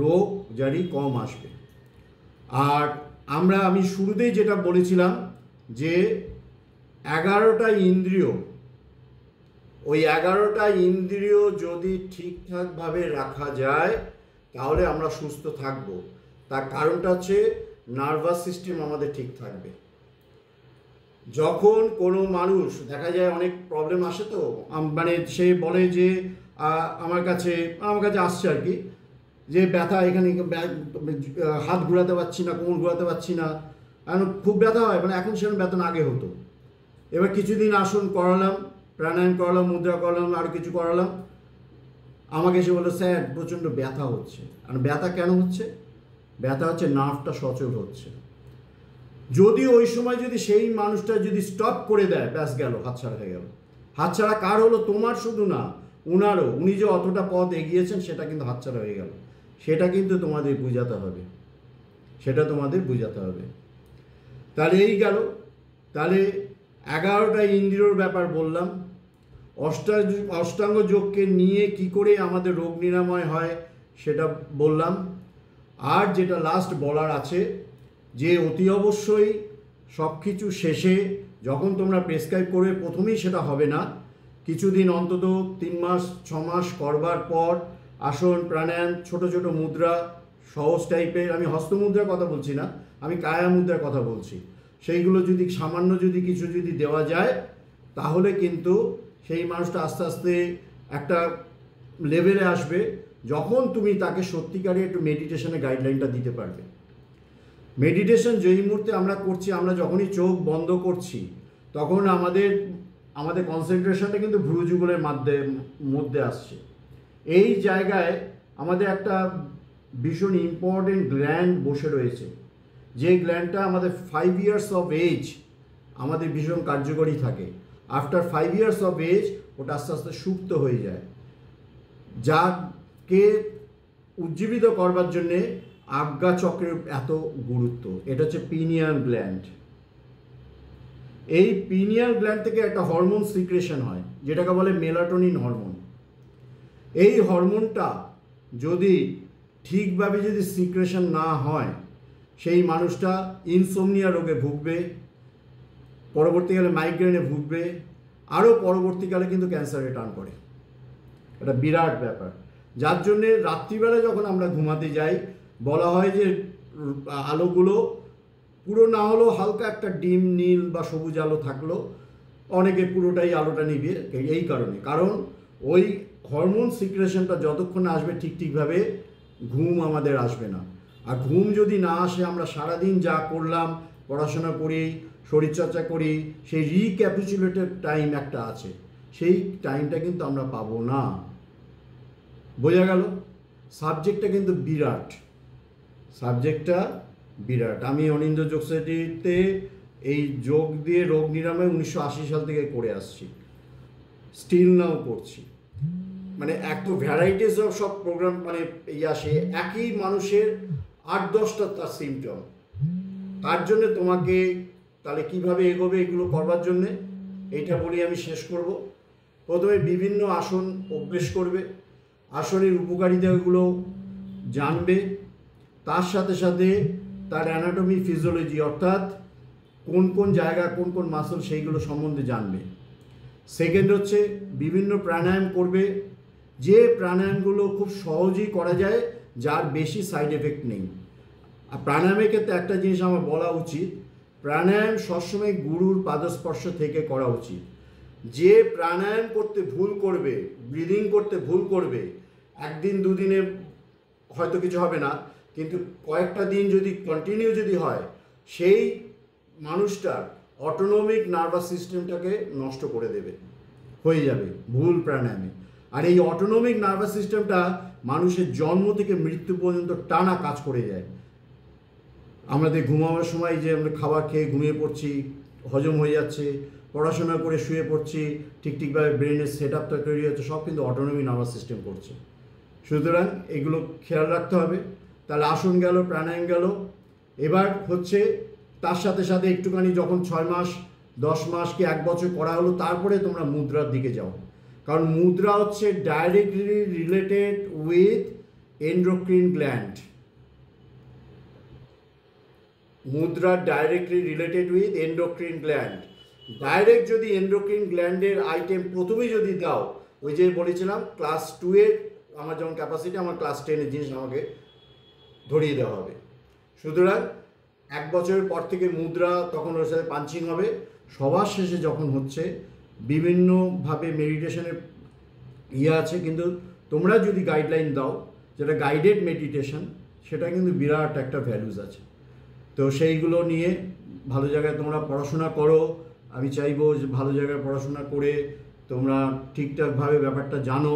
রোগ জারি কম আসবে। আর আমি শুরুতেই যেটা বলেছিলাম যে 11টা ইন্দ্রিয়, ওই 11টা ইন্দ্রিয় যদি ঠিকঠাকভাবে রাখা যায়, তাহলে আমরা সুস্থ থাকব। তার কারণটা হচ্ছে নার্ভাস সিস্টেম আমাদের ঠিক থাকবে। যখন কোনো মানুষ দেখা যায় অনেক প্রবলেম আসে, তো মানে সে বলে যে আমার কাছে আসছে আর কি, যে ব্যথা, এখানে হাত ঘোরাতে পারছি না, কোমর ঘোরাতে পারছি না, এখন খুব ব্যথা হয়, মানে এখন সেরকম ব্যথা না, আগে হতো। এবার কিছুদিন আসন করালাম, প্রাণায়াম করালাম, মুদ্রা করালাম, আর কিছু করালাম, আমাকে এসে বললো স্যার প্রচণ্ড ব্যথা হচ্ছে। আর ব্যথা কেন হচ্ছে? ব্যথা হচ্ছে নার্ভটা সচল হচ্ছে। যদি ওই সময় যদি সেই মানুষটা যদি স্টপ করে দেয়, ব্যাস গেল, হাতছাড়া হয়ে গেল। হাতছাড়া কার হলো? তোমার শুধু না, উনারও। উনি যে অতটা পথ এগিয়েছেন সেটা কিন্তু হাতছাড়া হয়ে গেল। সেটা কিন্তু তোমাদের বুঝাতে হবে, সেটা তোমাদের বুঝাতে হবে। তাহলে এই গেল। তাহলে 11টা ইন্দ্রিয়র ব্যাপার বললাম। অষ্টাঙ্গ যোগকে নিয়ে কি করে আমাদের রোগ নিরাময় হয় সেটা বললাম। আর যেটা লাস্ট বলার আছে, যে অতি অবশ্যই সব কিছু শেষে যখন তোমরা প্রেসক্রাইব করবে, প্রথমেই সেটা হবে না, কিছুদিন অন্তত 3 মাস 6 মাস করবার পর আসন প্রাণায়াম, ছোট ছোট মুদ্রা, সহজ টাইপের, আমি হস্তমুদ্রার কথা বলছি না, আমি কায়া মুদ্রার কথা বলছি, সেইগুলো যদি সামান্য যদি কিছু যদি দেওয়া যায়, তাহলে কিন্তু সেই মানুষটা আস্তে আস্তে একটা লেভেলে আসবে, যখন তুমি তাকে সত্যিকারে একটু মেডিটেশনের গাইডলাইনটা দিতে পারবে। মেডিটেশন যেই মুহূর্তে আমরা করছি, আমরা যখনই চোখ বন্ধ করছি, তখন আমাদের কনসেন্ট্রেশনটা কিন্তু ভ্রুযুগলের মধ্যে আসছে। এই জায়গায় আমাদের একটা ভীষণ ইম্পর্টেন্ট গ্ল্যান্ড বসে রয়েছে, যে গ্ল্যান্ডটা আমাদের 5 ইয়ার্স অফ এজ আমাদের ভীষণ কার্যকরী থাকে। আফটার 5 ইয়ার্স অফ এজ ওটা আস্তে আস্তে সুপ্ত হয়ে যায়, যাকে উজ্জীবিত করবার জন্যে আজ্ঞা চক্রের এত গুরুত্ব। এটা হচ্ছে পিনিয়াল গ্ল্যান্ড। এই পিনিয়াল গ্ল্যান্ড থেকে একটা হরমোন সিক্রেশন হয়, যেটাকে বলে মেলাটোনিন হরমোন। এই হরমোনটা যদি ঠিকভাবে যদি সিক্রেশন না হয়, সেই মানুষটা ইনসোমনিয়া রোগে ভুগবে, পরবর্তীকালে মাইগ্রেনে ভুগবে, আরও পরবর্তীকালে কিন্তু ক্যান্সারে টার্ন করে। এটা বিরাট ব্যাপার। যার জন্যে রাত্রিবেলা যখন আমরা ঘুমাতে যাই, বলা হয় যে আলোগুলো পুরো না হলেও হালকা একটা ডিম নীল বা সবুজ আলো থাকলো, অনেকে পুরোটাই আলোটা নিবে। এই কারণ ওই হরমোন সিক্রেশনটা যতক্ষণ আসবে ঠিকভাবে ঘুম আমাদের আসবে না। আর ঘুম যদি না আসে, আমরা সারাদিন যা করলাম, পড়াশোনা করি, শরীরচর্চা করি, সেই রিক্যাপিচুলেটেড টাইম একটা আছে, সেই টাইমটা কিন্তু আমরা পাবো না। বোঝা গেল? সাবজেক্টটা কিন্তু বিরাট, সাবজেক্টটা বিরাট। আমি অনিন্দ্য যোগ সোসাইটিতে এই যোগ দিয়ে রোগ নিরাময় 1980 সাল থেকে করে আসছি, স্টিল নাও করছি। মানে এত ভ্যারাইটিস অফ সব প্রোগ্রাম, মানে আসে একই মানুষের 8-10টা তার সিমটম। তার জন্য তোমাকে তাহলে কিভাবে এগোবে এগুলো করবার জন্যে, এইটা বলি আমি শেষ করব। প্রথমে বিভিন্ন আসন অভ্যেস করবে, আসনের উপকারিতাগুলো জানবে, তার সাথে সাথে তার অ্যানাটমি ফিজিওলজি, অর্থাৎ কোন কোন জায়গা কোন কোন মাসল সেইগুলো সম্বন্ধে জানবে। সেকেন্ড হচ্ছে বিভিন্ন প্রাণায়াম করবে, যে প্রাণায়ামগুলো খুব সহজেই করা যায়, যার বেশি সাইড এফেক্ট নেই। আর প্রাণায়ামের ক্ষেত্রে একটা জিনিস আমার বলা উচিত, প্রাণায়াম সবসময় গুরুর পাদস্পর্শ থেকে করা উচিত। যে প্রাণায়াম করতে ভুল করবে, ব্রিদিং করতে ভুল করবে, একদিন দুদিনে হয়তো কিছু হবে না, কিন্তু কয়েকটা দিন যদি কন্টিনিউ যদি হয়, সেই মানুষটার অটোনমিক নার্ভাস সিস্টেমটাকে নষ্ট করে দেবে, হয়ে যাবে ভুল প্রাণায়ামে। আর এই অটোনমিক নার্ভাস সিস্টেমটা মানুষের জন্ম থেকে মৃত্যু পর্যন্ত টানা কাজ করে যায়। আমাদের ঘুমাবার সময় যে আমরা খাবার খেয়ে ঘুমিয়ে পড়ছি, হজম হয়ে যাচ্ছে, পড়াশোনা করে শুয়ে পড়ছি, ঠিকভাবে ব্রেনের সেট আপটা তৈরি হচ্ছে, সব কিন্তু অটোনমিক নার্ভাস সিস্টেম করছে। সুতরাং এগুলো খেয়াল রাখতে হবে। তাহলে আসন গেল, প্রাণায়াম গেল। এবার হচ্ছে তার সাথে সাথে একটুখানি যখন 6 মাস 10 মাস কি 1 বছর করা হলো, তারপরে তোমরা মুদ্রার দিকে যাও। কারণ মুদ্রা হচ্ছে directly related with endocrine gland. মুদ্রা directly related with endocrine gland. Direct যদি এন্ডোক্রিন গ্ল্যান্ডের আইটেম প্রথমেই যদি দাও, ওই যে বলেছিলাম ক্লাস 2-এর আমার যেমন ক্যাপাসিটি, আমার ক্লাস 10-এর জিনিস আমাকে ধরিয়ে দেওয়া হবে। সুতরাং 1 বছরের পর থেকে মুদ্রা তখন ওর সাথে পাঞ্চিং হবে। সবার শেষে যখন হচ্ছে বিভিন্নভাবে মেডিটেশনের আছে, কিন্তু তোমরা যদি গাইডলাইন দাও যেটা গাইডেড মেডিটেশন, সেটা কিন্তু বিরাট একটা ভ্যালুজ আছে। তো সেইগুলো নিয়ে ভালো জায়গায় তোমরা পড়াশোনা করো। আমি চাইবো যে ভালো জায়গায় পড়াশোনা করে তোমরা ঠিকঠাকভাবে ব্যাপারটা জানো।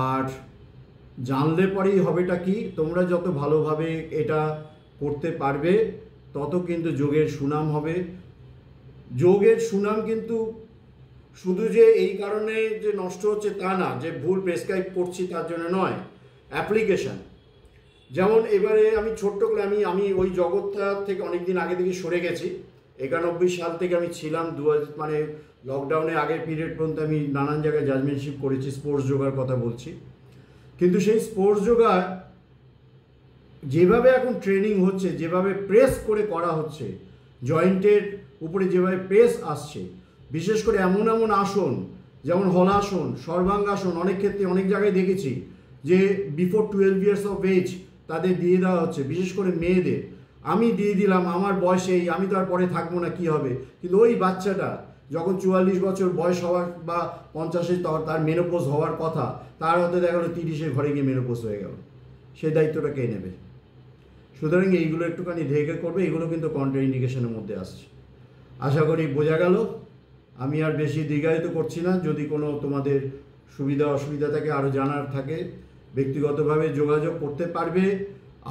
আর জানলে পরেই হবেটা কি, তোমরা যত ভালোভাবে এটা করতে পারবে তত কিন্তু যোগের সুনাম হবে। যোগের সুনাম কিন্তু শুধু যে এই কারণে যে নষ্ট হচ্ছে তা না, যে ভুল প্রেসক্রাইব করছি তার জন্য নয়, অ্যাপ্লিকেশান। যেমন এবারে আমি ছোট্ট করে আমি ওই জগৎটা থেকে অনেক দিন আগে থেকে সরে গেছি। 91 সাল থেকে আমি ছিলাম মানে লকডাউনের আগের পিরিয়ড পর্যন্ত আমি নানান জায়গায় জাজমেন্টশিপ করেছি, স্পোর্টস যোগার কথা বলছি। কিন্তু সেই স্পোর্টস যোগা যেভাবে এখন ট্রেনিং হচ্ছে, যেভাবে প্রেস করে করা হচ্ছে, জয়েন্টের উপরে যেভাবে প্রেস আসছে, বিশেষ করে এমন এমন আসন যেমন হলাসন, সর্বাঙ্গাসন, অনেক ক্ষেত্রে অনেক জায়গায় দেখেছি যে বিফোর 12 ইয়ার্স অফ এজ তাদের দিয়ে দেওয়া হচ্ছে, বিশেষ করে মেয়েদের। আমি দিয়ে দিলাম, আমার বয়সেই, আমি তো আর পরে থাকবো না, কি হবে। কিন্তু ওই বাচ্চাটা যখন 44 বছর বয়স হওয়ার বা 50-এ তার মেনোপোজ হওয়ার কথা, তার হয়তো দেখা গেলো 30-এ ঘরে গিয়ে মেনোপোজ হয়ে গেল। সেই দায়িত্বটা কে নেবে? সুতরাং এইগুলো একটুখানি দেখে করবে। এগুলো কিন্তু কন্ট্রা ইন্ডিকেশনের মধ্যে আসছে। আশা করি বোঝা গেল। আমি আর বেশি দীর্ঘায়িত করছি না। যদি কোনো তোমাদের সুবিধা অসুবিধা থাকে, আরও জানার থাকে, ব্যক্তিগতভাবে যোগাযোগ করতে পারবে।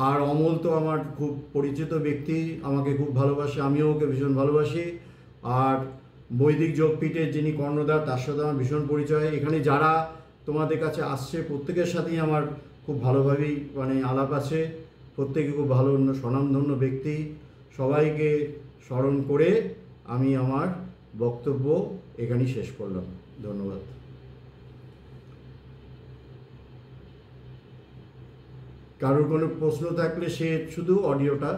আর অমল তো আমার খুব পরিচিত ব্যক্তি, আমাকে খুব ভালোবাসে, আমিও ওকে ভীষণ ভালোবাসি। আর বৈদিক যোগপীঠের যিনি কর্ণধার, তার সাথে আমার ভীষণ পরিচয়। এখানে যারা তোমাদের কাছে আসছে প্রত্যেকের সাথেই আমার খুব ভালোভাবেই মানে আলাপ আছে। প্রত্যেকে খুব ভালো স্বনামধন্য ব্যক্তি। সবাইকে স্মরণ করে আমি আমার বক্তব্য এখানেই শেষ করলাম। ধন্যবাদ। কারোর কোনো প্রশ্ন থাকলে সে শুধু অডিওটা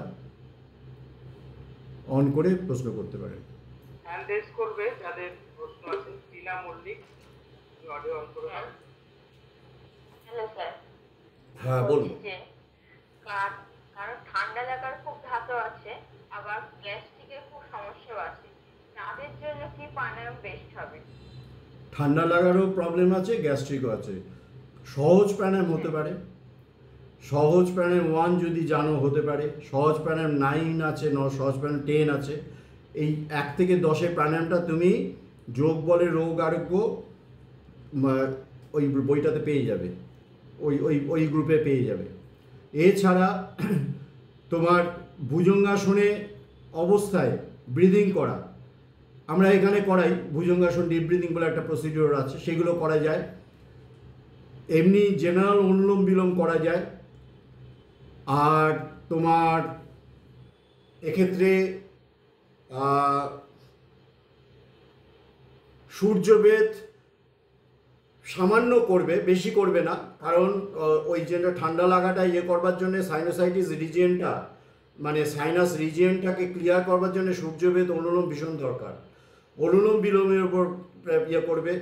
অন করে প্রশ্ন করতে পারে। হ্যান্ড রেজ করবে যাদের প্রশ্ন আছে। টিনা মল্লিক, অডিও অন করে দাও। Hello sir. হ্যাঁ বলুন। কারণ ঠান্ডা লাগার খুব ধাতু আছে, আবার গ্যাস্ট্রিকের খুব সমস্যাও আছে, তাদের জন্য কি প্রাণায়াম বেস্ট হবে? ঠান্ডা লাগারও প্রবলেম আছে, গ্যাস্ট্রিকও আছে। সহজ প্রাণায়াম হতে পারে। সহজ প্রাণায়াম 1 যদি জানো হতে পারে। সহজ প্রাণায়াম 9 আছে, সহজ প্রাণায়াম 10 আছে। এই 1 থেকে 10-এর প্রাণায়ামটা তুমি যোগ বলে রোগ আরোগ্য ওই বইটাতে পেয়ে যাবে, ওই গ্রুপে পেয়ে যাবে। এছাড়া তোমার ভুজঙ্গাসনে অবস্থায় ব্রিদিং করা, আমরা এখানে করাই। ভুজঙ্গাসন ডিপ ব্রিদিং বলে একটা প্রসিডিওর আছে, সেগুলো করা যায়। এমনি জেনারেল অনুলোম বিলোম করা যায়। আর তোমার এক্ষেত্রে সূর্যবেদ সামান্য করবে, বেশি করবে না। কারণ ওই যে ঠান্ডা লাগাটা ইয়ে করবার জন্য সাইনোসাইটিস রিজিয়নটা, মানে সাইনাস রিজিয়নটাকে ক্লিয়ার করবার জন্য সূর্যবেদ অনুলোম ভীষণ দরকার। অনুলোম বিলোমের উপর ইয়ে করবে,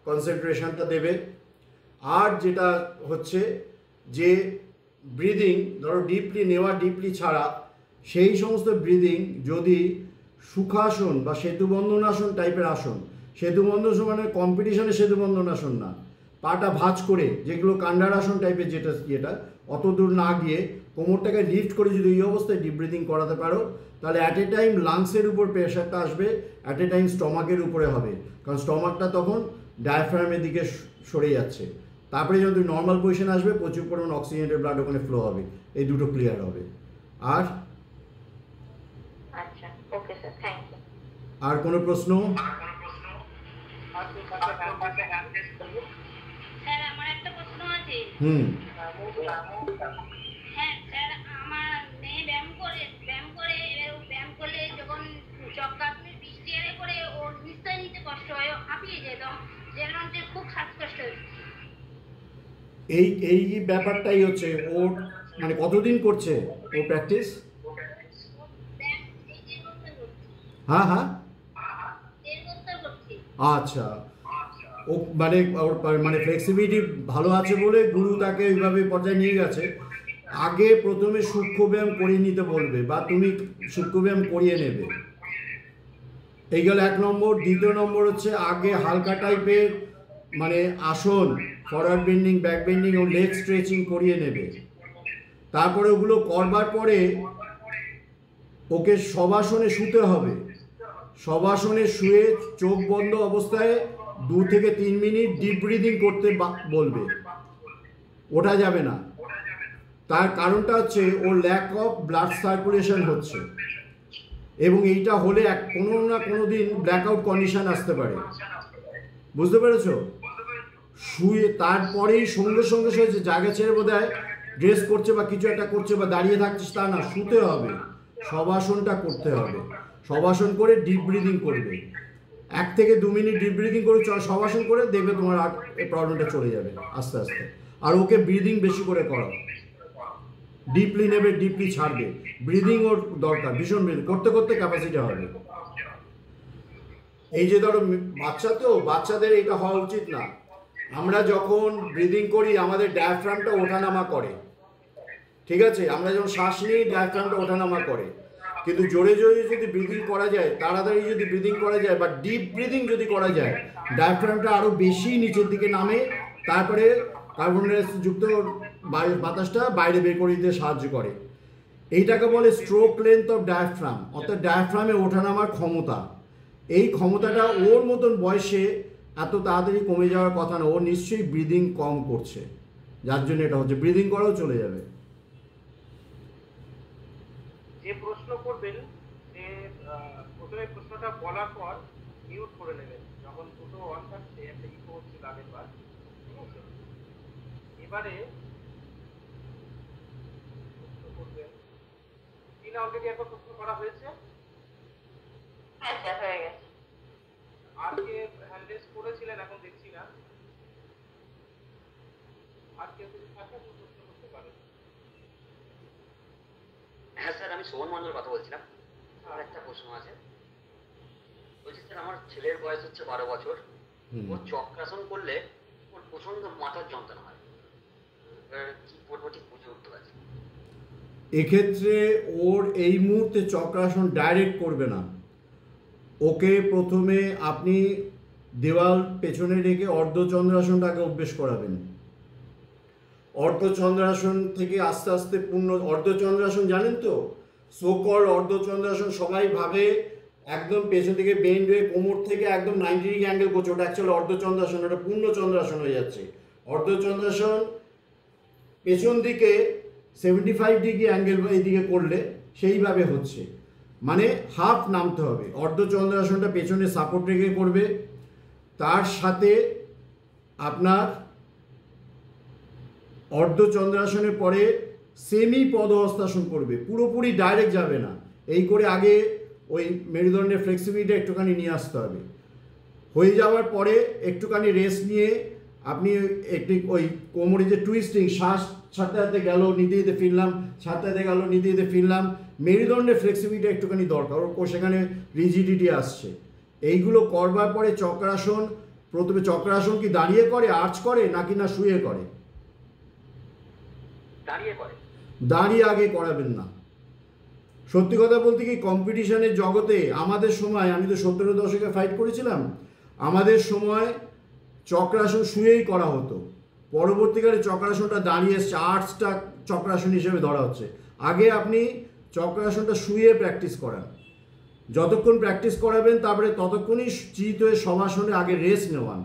কনসেন্ট্রেশনটা দেবে। আর যেটা হচ্ছে যে ব্রিদিং, ধরো ডিপলি নেওয়া, ডিপলি ছাড়া, সেই সমস্ত ব্রিদিং যদি সুখাসন বা সেতুবন্ধনাসন টাইপের আসন, সেতুবন্ধন মানে কম্পিটিশনে সেতুবন্ধনাসন না, পাটা ভাঁজ করে, যেগুলো কান্ডারাসন টাইপের যেটা অত দূর না গিয়ে কোমরটাকে লিফট করে যদি এই অবস্থায় ডিপ ব্রিদিং করাতে পারো, তাহলে অ্যাট এ টাইম লাংসের উপর প্রেশারটা আসবে, অ্যাট এ টাইম স্টমাকের উপরে হবে। কারণ স্টমাকটা তখন ডায়াফ্রামের দিকে সরে যাচ্ছে। তারপরে যখন তুমি নর্মাল পজিশন আসবে, প্রচুর পরিমাণ অক্সিজেনের ব্লাড ওখানে ফ্লো হবে, এই দুটো ক্লিয়ার হবে। আর আচ্ছা, ওকে স্যার, থ্যাংক ইউ। আর কোনো প্রশ্ন? স্যার আমার একটা প্রশ্ন আছে। হ্যাঁ স্যার, আমার মেয়ে ব্যায়াম করে ব্যায়াম করলে যখন চক্রাসনে বৃষ্টিয়ারে করে ওর নিশ্চয় নিতে কষ্ট হয়, হাঁপিয়ে যেত, যেন যে খুব শ্বাসকষ্ট হচ্ছে। এই ব্যাপারটাই হচ্ছে ওর, মানে কতদিন করছে ও প্র্যাকটিস? হ্যাঁ হ্যাঁ, আচ্ছা। ও মানে ওর মানে ফ্লেক্সিবিলিটি ভালো আছে বলে গুরু তাকে ওইভাবে পর্যায়ে নিয়ে গেছে। আগে প্রথমে সূক্ষ্ম ব্যায়াম করিয়ে নিতে বলবে, বা তুমি সূক্ষ্ম ব্যায়াম করিয়ে নেবে। এই গেল 1 নম্বর। দ্বিতীয় নম্বর হচ্ছে আগে হালকা টাইপের মানে আসন ফরওয়ার্ড বেন্ডিং, ব্যাক বেন্ডিং ও লেগ স্ট্রেচিং করিয়ে নেবে। তারপরে ওগুলো করবার পরে ওকে শবাসনে শুতে হবে। শবাসনে শুয়ে চোখ বন্ধ অবস্থায় 2 থেকে 3 মিনিট ডিপ ব্রিদিং করতে বলবে, ওঠা যাবে না। তার কারণটা হচ্ছে ওর ল্যাক অফ ব্লাড সার্কুলেশন হচ্ছে, এবং এইটা হলে কোনো না কোনো দিন ব্ল্যাকআউট কন্ডিশন আসতে পারে। বুঝতে পেরেছো? শুয়ে তারপরেই সঙ্গে সঙ্গে সে জায়গা ছেড়ে বোধহয় ড্রেস করছে বা কিছু একটা করছে বা দাঁড়িয়ে থাকছিস তা না, শুতে হবে, শবাসনটা করতে হবে। শবাসন করে ডিপ ব্রিদিং করবে, 1 থেকে 2 মিনিট ডিপ ব্রিদিং করে শবাসন করে দেখবে তোমার আর এই প্রবলেমটা চলে যাবে আস্তে আস্তে। আর ওকে ব্রিদিং বেশি করে করাও, ডিপলি নেবে, ডিপলি ছাড়বে, ব্রিদিং ওর দরকার, ভীষণ ব্রিদিং করতে করতে ক্যাপাসিটি হবে। এই যে ধরো বাচ্চা, তো বাচ্চাদের এটা হওয়া উচিত না। আমরা যখন ব্রিদিং করি আমাদের ডায়াফ্রামটা ওঠানামা করে, ঠিক আছে? আমরা যখন শ্বাস নিই ডায়াফ্রামটা ওঠানামা করে, কিন্তু জোরে জোরে যদি ব্রিদিং করা যায়, তাড়াতাড়ি যদি ব্রিদিং করা যায় বা ডিপ ব্রিদিং যদি করা যায়, ডায়াফ্রামটা আরও বেশি নিচের দিকে নামে, তারপরে কার্বন ডাইঅক্সাইড যুক্ত বাতাসটা বাইরে বের করে দিতে সাহায্য করে। এইটাকে বলে স্ট্রোক লেন্থ অফ ডায়াফ্রাম, অর্থাৎ ডায়াফ্রামে ওঠানামার ক্ষমতা। এই ক্ষমতাটা ওর মতন বয়সে এত তাড়াতাড়ি কমে যাওয়ার কথা না, ও নিশ্চয়ই ব্রিদিং কম করছে, যার জন্য এটা হচ্ছে। ব্রিদিং করাও চলে যাবে। যে প্রশ্ন করবেন সে প্রথমে প্রশ্নটা বলার পর মিউট করে নেবেন, যখন দুটো অন থাকছে একটা ইকো হচ্ছে আগের বার, ঠিক আছে? এবারে প্রশ্ন করবেন, টিনা অলরেডি একবার প্রশ্ন করা হয়েছে, হ্যাঁ স্যার হয়ে গেছে। আর কে হ্যান্ড রেজ করেছিলেন এখন দেখছি না, আর কেউ যদি থাকে প্রশ্ন করতে পারেন। হ্যাঁ স্যার, আমি শোভন মন্ডল কথা বলছিলাম। আমার একটা প্রশ্ন আছে। বলছি স্যার, আমার ছেলের বয়স হচ্ছে 12 বছর। ওর চক্রাসন করলে ওর প্রচন্ড মাথার যন্ত্রণা হয়, কি করবো ঠিক বুঝে উঠতে পারছি। এক্ষেত্রে ওর এই মুহূর্তে চক্রাসন ডাইরেক্ট করবে না, ওকে প্রথমে আপনি দেওয়াল পেছনে রেখে অর্ধচন্দ্রাসনটাকে অভ্যেস করাবেন। অর্ধচন্দ্রাসন থেকে আস্তে আস্তে পূর্ণ অর্ধচন্দ্রাসন জানেন তো, সোকল অর্ধচন্দ্রাসন সবাই ভাবে একদম পেছন থেকে বেন্ড হয়ে কোমর থেকে একদম 90 ডিগ্রি অ্যাঙ্গেল করছে, ওটা অ্যাকচুয়ালি অর্ধচন্দ্রাসন, ওটা পূর্ণ চন্দ্রাসন হয়ে যাচ্ছে। অর্ধচন্দ্রাসন পেছন দিকে 75 ডিগ্রি অ্যাঙ্গেল এইদিকে করলে সেইভাবে হচ্ছে, মানে হাফ নামতে হবে। অর্ধচন্দ্রাসনটা পেছনে সাপোর্ট রেখে করবে, তার সাথে আপনার অর্ধচন্দ্রাসনের পরে সেমি পদহস্তাসন করবে, পুরোপুরি ডাইরেক্ট যাবে না। এই করে আগে ওই মেরুদণ্ডের ফ্লেক্সিবিলিটি একটুখানি নিয়ে আসতে হবে। হয়ে যাওয়ার পরে একটুখানি রেস্ট নিয়ে আপনি একটু ওই কোমরে যে টুইস্টিং, শ্বাস ছাড়তে হাতে গেল, নিতে নিতে ফিরলাম, ছাড়তে হাতে গেল, নিতে নিতে ফিরলাম, মেরুদণ্ডের ফ্লেক্সিবিলিটি একটুখানি দরকার, ও সেখানে রিজিডিটি আসছে। এইগুলো করবার পরে চক্রাসন, প্রথমে চক্রাসন কি দাঁড়িয়ে করে, আর্চ করে নাকি না শুয়ে করে? দাঁড়িয়ে করে। দাঁড়িয়ে আগে করাবেন না। সত্যি কথা বলতে কি, কম্পিটিশনের জগতে আমাদের সময়, আমি তো 70 দশকে ফাইট করেছিলাম, আমাদের সময় চক্রাসন শুয়েই করা হতো। পরবর্তীকালে চক্রাসনটা দাঁড়িয়ে এসছে, আর্টসটা চক্রাসন হিসেবে ধরা হচ্ছে। আগে আপনি চক্রাসনটা শুয়ে প্র্যাকটিস করান, যতক্ষণ প্র্যাকটিস করাবেন তারপরে ততক্ষণই চিত হয়ে শবাসনে আগে রেস্ট নেওয়ান,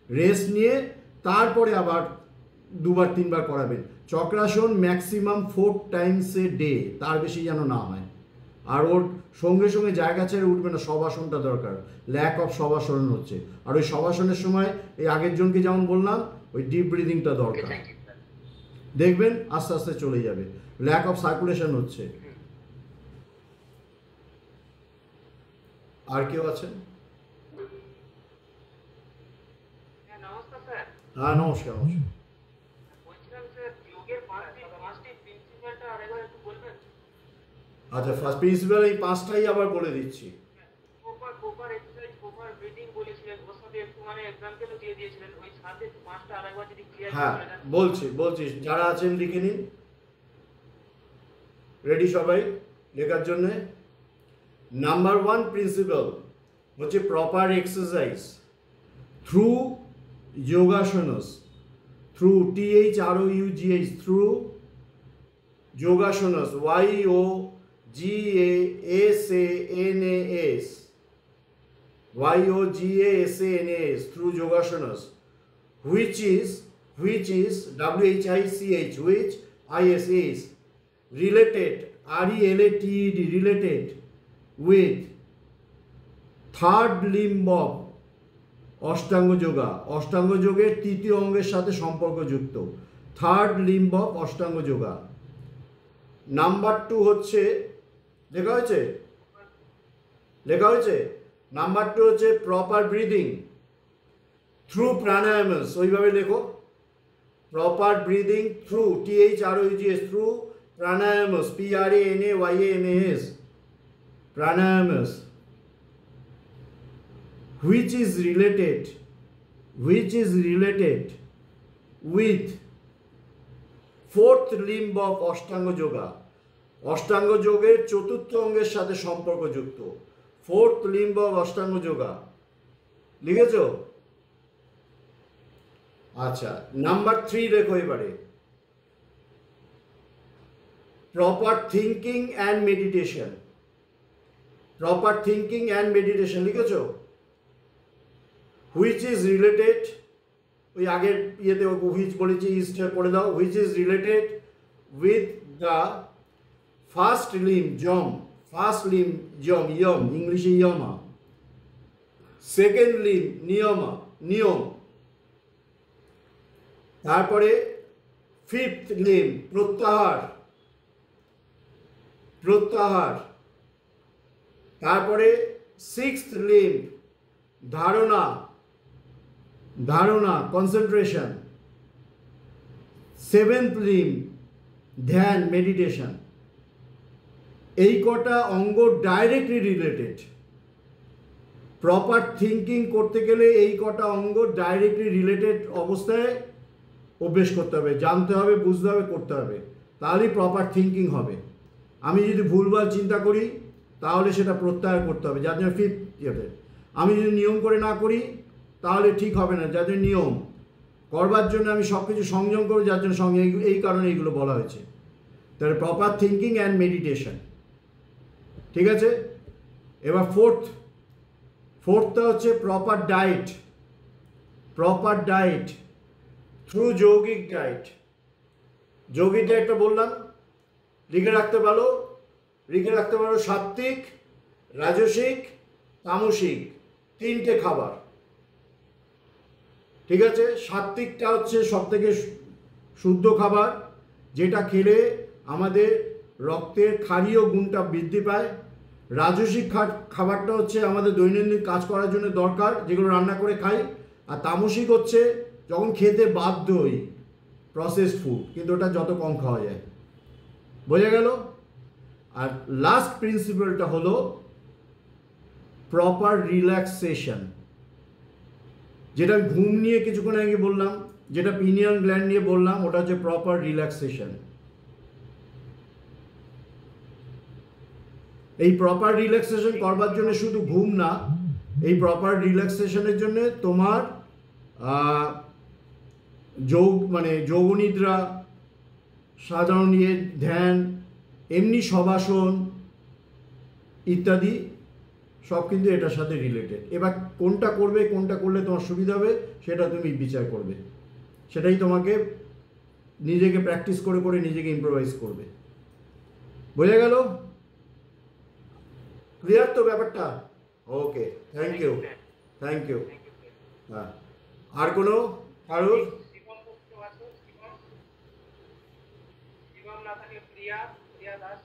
রেস্ট নিয়ে তারপরে আবার 2-3 বার করাবেন। চক্রাসন ম্যাক্সিমাম 4 টাইমস এ ডে, তার বেশি যেন না হয়। আর ওর সঙ্গে সঙ্গে জায়গা ছেড়ে উঠবে না, শবাসনটা দরকার, ল্যাক অফ শবাসন হচ্ছে। আর ওই শবাসনের সময় এই আগের জনকে যেমন বললাম, ওই ডিপ ব্রিদিংটা দরকার, দেখবেন আস্তে আস্তে চলে যাবে। ল্যাক অফ সার্কুলেশন হচ্ছে। আর কেউ আছেন? হ্যাঁ নমস্কার স্যার। হ্যাঁ নমস্কার। নমস্কার। বলছিলাম স্যার, যোগের পাঁচটি প্রিন্সিপালটা আরেকবার একটু বলবেন? আচ্ছা, ফার্স্ট প্রিন্সিপাল এই 5টাই আবার বলে দিচ্ছি। প্রপার এক্সারসাইজ, প্রপার ব্রিদিং বলেছিলেন, ওর সাথে একটু মানে এক্সাম্পলও দিয়ে দিয়েছিলেন, ওই সাথে 5টা আরেকবার যদি ক্লিয়ার হ্যাঁ করে দেন। বলছি, যারা আছেন লিখে নিন। রেডি সবাই লেখার জন্যে? নাম্বার 1 প্রিন্সিপাল হচ্ছে proper exercise through yogasanas through, THROUGH, through yogasanas, YOGASANAS, YOGASANAS, through yogasanas, which is WHICH, which ISS, related, RELATED, related with third limb of ashtanga yoga, অষ্টাঙ্গ যোগের তৃতীয় অঙ্গের সাথে সম্পর্কযুক্ত, third limb of ashtanga yoga. Number 2 হচ্ছে, লেখা হয়েছে নাম্বার 2 হচ্ছে প্রপার ব্রিদিং থ্রু প্রাণায়ামস, ওইভাবে লেখো, proper breathing through, THROUGH, through pranayamas, PRANAYAMAS, pranayamas, which is related with fourth limb of ashtanga yoga, অষ্টাঙ্গ যোগের চতুর্থ অঙ্গের সাথে সম্পর্কযুক্ত, fourth limb of ashtanga yoga. লিখেছো? আচ্ছা, নাম্বার 3 লেখো এবারে, proper thinking and meditation, proper thinking and meditation লিখেছো? which is related, ওই আগের ইয়েতে which বলেছি, ইস্টে করে দাও, which is related with the first limb, yom, ইংলিশে yama, সেকেন্ড লিম্ব নিয়ম, তারপরে ফিফথ লিম্ব প্রত্যাহার, তারপরে সিক্সথ লিম্ব ধারণা কনসেন্ট্রেশন, সেভেন্থ লিম্ব ধ্যান মেডিটেশন। এই কটা অঙ্গ ডাইরেক্টলি রিলেটেড। প্রপার থিঙ্কিং করতে গেলে এই কটা অঙ্গ ডাইরেক্টলি রিলেটেড অবস্থায় অভ্যেস করতে হবে, জানতে হবে, বুঝতে হবে, করতে হবে, তাহলেই প্রপার থিঙ্কিং হবে। আমি যদি ভুলভাল চিন্তা করি তাহলে সেটা প্রত্যাহার করতে হবে, যার জন্য ফিফথ ইয়েতে। আমি যদি নিয়ম করে না করি তাহলে ঠিক হবে না, যার জন্য নিয়ম করবার জন্য আমি সব কিছু সংযম করবো, যার জন্য এই কারণে এইগুলো বলা হয়েছে। তাহলে প্রপার থিঙ্কিং অ্যান্ড মেডিটেশন, ঠিক আছে। এবার ফোর্থটা হচ্ছে প্রপার ডায়েট থ্রু যৌগিক ডায়েটটা বললাম, লিখে রাখতে পারো সাত্ত্বিক, রাজসিক, তামসিক, 3টে খাবার, ঠিক আছে। সাত্ত্বিকটা হচ্ছে সব থেকে শুদ্ধ খাবার, যেটা খেলে আমাদের রক্তের ক্ষারীয় গুণটা বৃদ্ধি পায়। রাজসিক খাবারটা হচ্ছে আমাদের দৈনন্দিন কাজ করার জন্য দরকার, যেগুলো রান্না করে খাই। আর তামসিক হচ্ছে যখন খেতে বাধ্য হই, প্রসেসড ফুড, কিন্তু ওটা যত কম খাওয়া যায়। বোঝা গেল? আর লাস্ট প্রিন্সিপালটা হলো প্রপার রিল্যাক্সেশন, যেটা ঘুম নিয়ে কিছুক্ষণ আগে বললাম, যেটা পিনিয়ন গ্ল্যান্ড নিয়ে বললাম, ওটা হচ্ছে প্রপার রিল্যাক্সেশন। এই প্রপার রিল্যাক্সেশন করবার জন্য শুধু ঘুম না, এই প্রপার রিল্যাক্সেশনের জন্য তোমার যোগনিদ্রা, সাধারণ ধ্যান, এমনি শবাসন ইত্যাদি সব কিন্তু এটার সাথে রিলেটেড। এবার কোনটা করলে তোমার সুবিধা হবে সেটা তুমি বিচার করবে, সেটাই তোমাকে নিজেকে প্র্যাকটিস করে নিজেকে ইম্প্রোভাইজ করবে। বোঝা গেল? ক্লিয়ার তো ব্যাপারটা? ওকে, থ্যাংক ইউ। হ্যাঁ, আর কোনো কারোর? শিবম না থাকলে প্রিয়া দাস।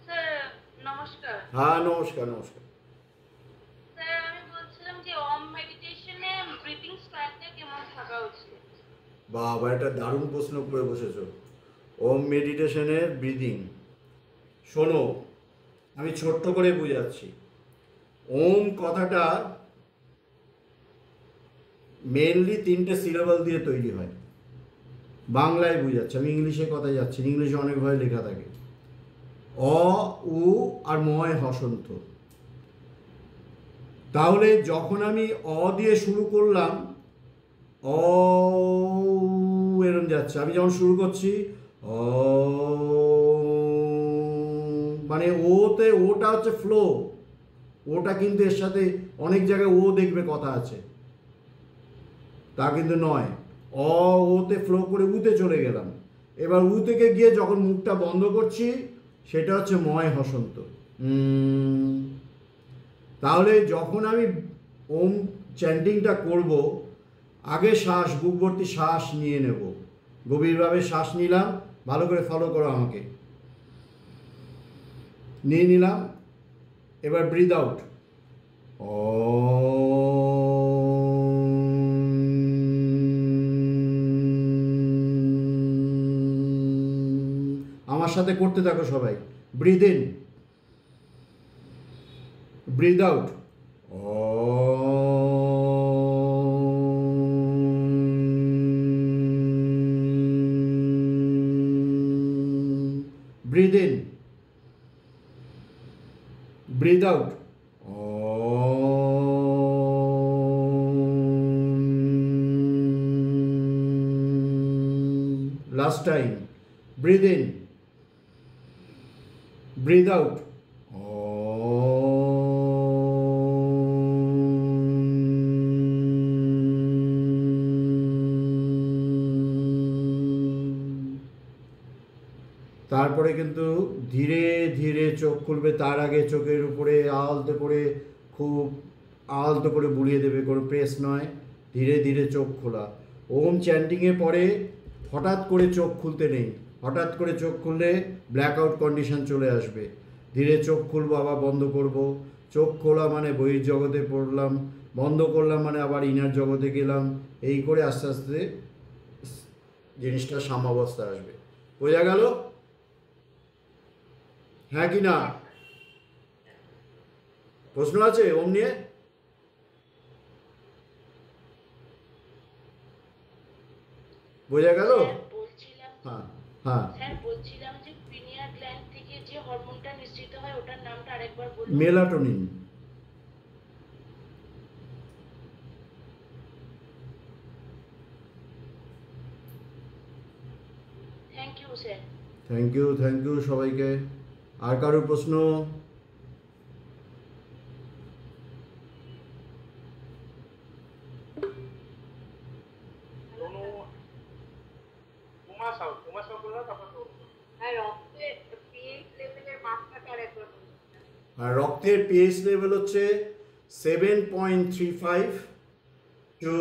স্যার নমস্কার। হ্যাঁ, নমস্কার। স্যার আমি বলছিলাম যে ওম মেডিটেশনে ব্রিথিং স্টাইলটা কেমন থাকা উচিত? বাবা, এটা দারুণ প্রশ্ন করে বসেছো। ওম মেডিটেশনের ব্রিদিং শোনো, আমি ছোট্ট করে বুঝাচ্ছি। ওম কথাটা মেনলি 3টে সিলেবল দিয়ে তৈরি হয়। বাংলায় বুঝাচ্ছি, আমি ইংলিশে কথায় যাচ্ছি, ইংলিশে অনেকভাবে লেখা থাকে। অ, উ আর ময় হসন্ত। তাহলে যখন আমি অ দিয়ে শুরু করলাম অ এরম যাচ্ছে। আমি যখন শুরু করছি অ, মানে ওতে ওটা হচ্ছে ফ্লো, ওটা কিন্তু এর সাথে অনেক জায়গায় ও দেখবে কথা আছে, তা কিন্তু নয়। অ ওতে ফ্লো করে উতে চলে গেলাম। এবার উ থেকে গিয়ে যখন মুখটা বন্ধ করছি সেটা হচ্ছে ময় হসন্ত। তাহলে যখন আমি ওম চ্যান্টিংটা করব, আগে শ্বাস, বুক ভর্তি শ্বাস নিয়ে নেব, গভীরভাবে শ্বাস নিলাম, ভালো করে ফলো করো আমাকে, নিয়ে নিলাম। এবার ব্রিথ আউট, আমার সাথে করতে থাকো সবাই। Breathe in, breathe out, breathe in, breathe out, last time, breathe in, breathe out, তারপরে কিন্তু ধীরে ধীরে চোখ খুলবে। তার আগে চোখের উপরে আলতো করে, খুব আলতো করে বুলিয়ে দেবে, কোনো প্রেস নয়, ধীরে ধীরে চোখ খোলা। ওম চ্যান্টিংয়ে পরে হঠাৎ করে চোখ খুলতে নেই, হঠাৎ করে চোখ খুললে ব্ল্যাক আউট কন্ডিশন চলে আসবে। ধীরে চোখ খুলবো, আবার বন্ধ করব। চোখ খোলা মানে বহির্জগতে পড়লাম, বন্ধ করলাম মানে আবার ইনার জগতে গেলাম। এই করে আস্তে আস্তে জিনিসটা সাম্যাবস্থা আসবে। বোঝা গেল? হ্যাঁ কি না? প্রশ্ন আছে ওম নিয়ে? বোঝা গেল? বলছিলাম হ্যাঁ হ্যাঁ, স্যার, বলছিলাম যে পিনিয়াল গ্ল্যান্ড থেকে যে হরমোনটা নিঃসৃত হয় ওটার নামটা আরেকবার বলুন। Melatonin. Thank you sir. Thank you, thank you সবাইকে। আর কারোর প্রশ্ন? তনু, উমা সাউ বললো, তারপর তনু। আর রক্তে পিএইচ লেভেলের মাত্রাটা আরেকবার বলুন। আর রক্তের পিএইচ লেভেল হচ্ছে 7.35 টু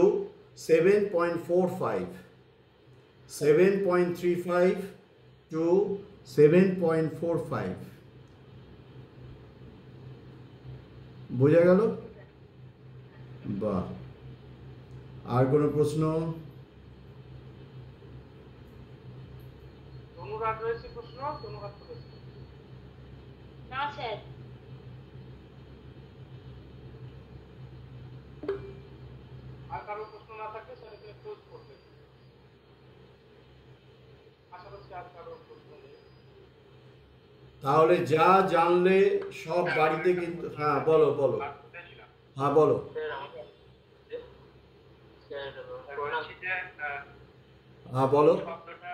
7.45, 7.35 টু 7.45। বোঝা গেল? বাহ। আর কোনো প্রশ্ন? তনুর আর রয়েছে প্রশ্ন? তনু হাত তুলেছে। না স্যার। আর কারোর প্রশ্ন না থাকলে স্যার এখানে ক্লোজ করবে। আশা করছি আর কারোর প্রশ্ন নেই। তাহলে যা জানলে সব বাড়িতে কিন্তু, হ্যাঁ বলো বলো, আর কোথায় ছিলাম? হ্যাঁ বলো। বলছি যে হ্যাঁ বলো। শব্দটা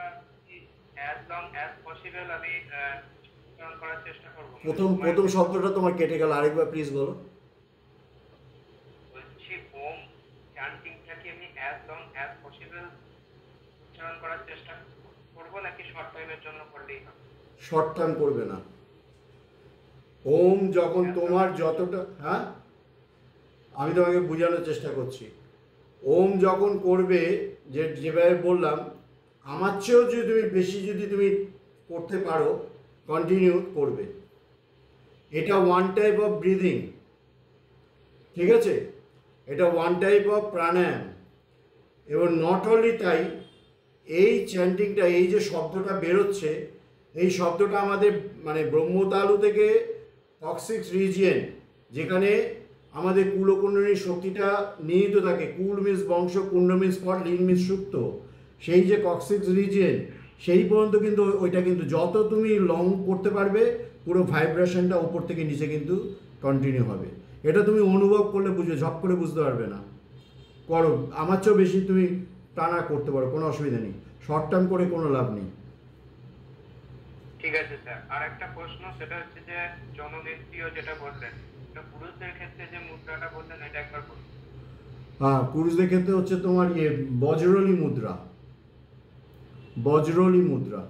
as long as possible আমি উচ্চারণ করার চেষ্টা করব। প্রথম শব্দটা তোমার কেটে গেল, আরেকবার প্লিজ বলো। বলছি ওম চ্যান্টিংটাকে আমি as long as possible উচ্চারণ করার চেষ্টা করব, নাকি শর্ট টাইমের জন্য করলেই হবে? শর্ট টার্ম করবে না। ওম যখন তোমার যতটা, হ্যাঁ আমি তোমাকে বোঝানোর চেষ্টা করছি। ওম যখন করবে, যেভাবে বললাম, আমার চেয়েও যদি তুমি বেশি যদি তুমি করতে পারো, কন্টিনিউ করবে। এটা ওয়ান টাইপ অফ ব্রিদিং, ঠিক আছে? এটা ওয়ান টাইপ অফ প্রাণায়াম। এবং নট অনলি তাই, এই চ্যান্টিংটা, এই যে শব্দটা বেরোচ্ছে, এই শব্দটা আমাদের মানে ব্রহ্মতালু থেকে কক্সিক্স রিজিয়ন, যেখানে আমাদের কুলকুণ্ডলিনীর শক্তিটা নিহিত থাকে। কুল মিন্স বংশ, কুণ্ড মিন্স ফল, লিন মিন্স সুপ্ত। সেই যে কক্সিক্স রিজিয়ন, সেই পর্যন্ত কিন্তু ওইটা কিন্তু যত তুমি লং করতে পারবে, পুরো ভাইব্রেশনটা ওপর থেকে নিচে কিন্তু কন্টিনিউ হবে। এটা তুমি অনুভব করলে বুঝবে, ঝপ করে বুঝতে পারবে না। করো, আমার চেয়েও বেশি তুমি টানা করতে পারো, কোনো অসুবিধা নেই, শর্ট টার্ম করে কোনো লাভ নেই। ঠিক আছে স্যার, আর একটা প্রশ্ন, সেটা হচ্ছে যে জননেত্রীও যেটা বললেন, এটা পুরুষদের ক্ষেত্রে যে মুদ্রাটা বললেন এটা একবার বলুন। হ্যাঁ, পুরুষদের ক্ষেত্রে হচ্ছে তোমার বজ্রলি মুদ্রা, বজ্রলি মুদ্রা।